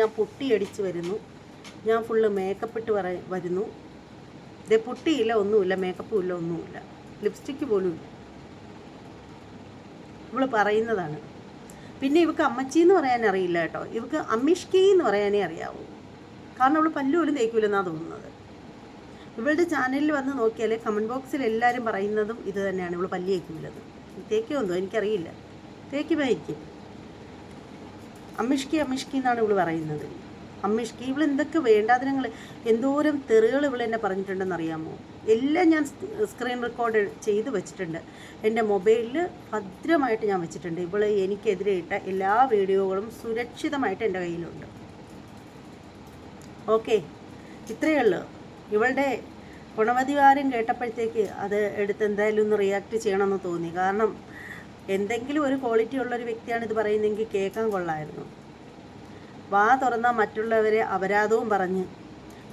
ഞാൻ പുട്ടിയടിച്ച് വരുന്നു, ഞാൻ ഫുള്ള് മേക്കപ്പ് ഇട്ട് വരുന്നു. ഇതേ പുട്ടിയില്ല, ഒന്നുമില്ല, മേക്കപ്പും ഇല്ല, ഒന്നുമില്ല, ലിപ്സ്റ്റിക്ക് പോലും ഇല്ല. ഇവള് പറയുന്നതാണ്. പിന്നെ ഇവൾക്ക് അമ്മച്ചി എന്ന് പറയാൻ അറിയില്ല കേട്ടോ, ഇവൾക്ക് അമ്മിഷ്കി എന്ന് പറയാനേ അറിയാവൂ. കാരണം അവൾ പല്ല് പോലും തേക്കില്ലെന്നാണ് തോന്നുന്നത്. ഇവളുടെ ചാനലിൽ വന്ന് നോക്കിയാൽ കമൻറ്റ് ബോക്സിൽ എല്ലാവരും പറയുന്നതും ഇത് തന്നെയാണ്, ഇവൾ പല്ല് തേക്കില്ലത്. തേക്കുമെന്തോ എനിക്കറിയില്ല, തേക്കുമായിരിക്കും. അമ്മിഷ്കി എന്നാണ് ഇവൾ പറയുന്നത്. അമ്മിഷ്കി, ഇവൾ എന്തൊക്കെ വേണ്ടാതിനങ്ങൾ, എന്തോരം തെറികൾ ഇവൾ എന്നെ പറഞ്ഞിട്ടുണ്ടെന്ന് അറിയാമോ? എല്ലാം ഞാൻ സ്ക്രീൻ റെക്കോർഡ് ചെയ്ത് വെച്ചിട്ടുണ്ട്. എൻ്റെ മൊബൈലിൽ ഭദ്രമായിട്ട് ഞാൻ വെച്ചിട്ടുണ്ട്. ഇവൾ എനിക്കെതിരെ ഇട്ട എല്ലാ വീഡിയോകളും സുരക്ഷിതമായിട്ട് എൻ്റെ കയ്യിലുണ്ട്. ഓക്കെ, ഇത്രയേ ഉള്ളൂ. ഇവളുടെ ഗുണവധികാരം കേട്ടപ്പോഴത്തേക്ക് അത് എടുത്ത് എന്തായാലും ഒന്ന് റിയാക്ട് ചെയ്യണമെന്ന് തോന്നി. കാരണം എന്തെങ്കിലും ഒരു ക്വാളിറ്റി ഉള്ളൊരു വ്യക്തിയാണ് ഇത് പറയുന്നതെങ്കിൽ കേൾക്കാൻ കൊള്ളായിരുന്നു. വാ തുറന്നാൽ മറ്റുള്ളവരെ അപരാധവും പറഞ്ഞ്,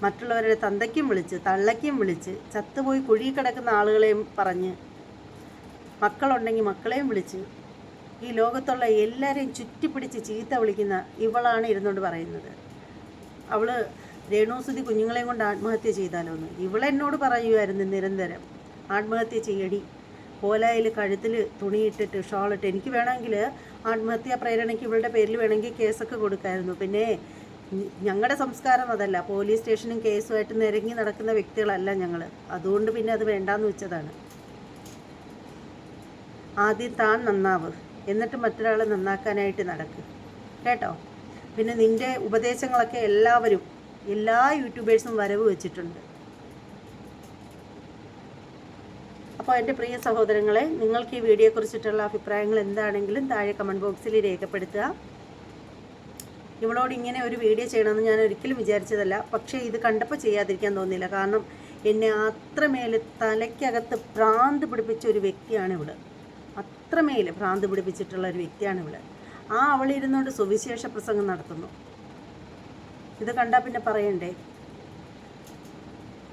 മറ്റുള്ളവരുടെ തന്തയ്ക്കും വിളിച്ച്, തള്ളയ്ക്കും വിളിച്ച്, ചത്തുപോയി കുഴി കിടക്കുന്ന ആളുകളെയും പറഞ്ഞ്, മക്കളുണ്ടെങ്കിൽ മക്കളെയും വിളിച്ച്, ഈ ലോകത്തുള്ള എല്ലാവരെയും ചുറ്റിപ്പിടിച്ച് ചീത്ത വിളിക്കുന്ന ഇവളാണ് ഇരുന്നുകൊണ്ട് പറയുന്നത്. അവൾ രേണുസുതി കുഞ്ഞുങ്ങളെയും കൊണ്ട് ആത്മഹത്യ ചെയ്താലോ എന്ന് ഇവളെന്നോട് പറയുമായിരുന്നു നിരന്തരം. ആത്മഹത്യ ചെയ്യടി, കോലായിൽ കഴുത്തിൽ തുണിയിട്ടിട്ട് ഷോളിട്ട്, എനിക്ക് വേണമെങ്കിൽ ആത്മഹത്യാ പ്രേരണയ്ക്ക് ഇവളുടെ പേരിൽ വേണമെങ്കിൽ കേസൊക്കെ കൊടുക്കായിരുന്നു. പിന്നെ ഞങ്ങളുടെ സംസ്കാരം അതല്ല, പോലീസ് സ്റ്റേഷനും കേസുമായിട്ട് നിരങ്ങി നടക്കുന്ന വ്യക്തികളല്ല ഞങ്ങൾ. അതുകൊണ്ട് പിന്നെ അത് വേണ്ടാന്ന് വെച്ചതാണ്. ആദ്യം താൻ നന്നാവ്, എന്നിട്ട് മറ്റൊരാളെ നന്നാക്കാനായിട്ട് നടക്ക് കേട്ടോ. പിന്നെ നിൻ്റെ ഉപദേശങ്ങളൊക്കെ എല്ലാ യൂട്യൂബേഴ്സും വരവ് വെച്ചിട്ടുണ്ട്. അപ്പോൾ എൻ്റെ പ്രിയ സഹോദരങ്ങളെ, നിങ്ങൾക്ക് ഈ വീഡിയോയെക്കുറിച്ചിട്ടുള്ള അഭിപ്രായങ്ങൾ എന്താണെങ്കിലും താഴെ കമൻറ്റ് ബോക്സിൽ രേഖപ്പെടുത്തുക. ഇവളോട് ഇങ്ങനെ ഒരു വീഡിയോ ചെയ്യണമെന്ന് ഞാൻ ഒരിക്കലും വിചാരിച്ചതല്ല. പക്ഷേ ഇത് കണ്ടപ്പോൾ ചെയ്യാതിരിക്കാൻ തോന്നിയില്ല. കാരണം എന്നെ അത്രമേൽ തലയ്ക്കകത്ത് ഭ്രാന്ത് പിടിപ്പിച്ച ഒരു വ്യക്തിയാണ് ഇവൾ. അത്രമേൽ ഭ്രാന്ത് പിടിപ്പിച്ചിട്ടുള്ള ഒരു വ്യക്തിയാണ് ഇവൾ. അവളിരുന്നുകൊണ്ട് സുവിശേഷ പ്രസംഗം നടത്തുന്നു. ഇത് കണ്ടാൽ പിന്നെ പറയണ്ടേ.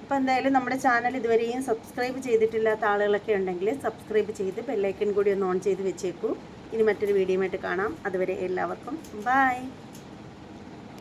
അപ്പോൾ എന്തായാലും നമ്മുടെ ചാനൽ ഇതുവരെയും സബ്സ്ക്രൈബ് ചെയ്തിട്ടില്ലാത്ത ആളുകളൊക്കെ ഉണ്ടെങ്കിൽ സബ്സ്ക്രൈബ് ചെയ്ത് ബെല്ലൈക്കൺ കൂടി ഒന്ന് ഓൺ ചെയ്ത് വെച്ചേക്കൂ. ഇനി മറ്റൊരു വീഡിയോയുമായിട്ട് കാണാം. അതുവരെ എല്ലാവർക്കും ബൈ.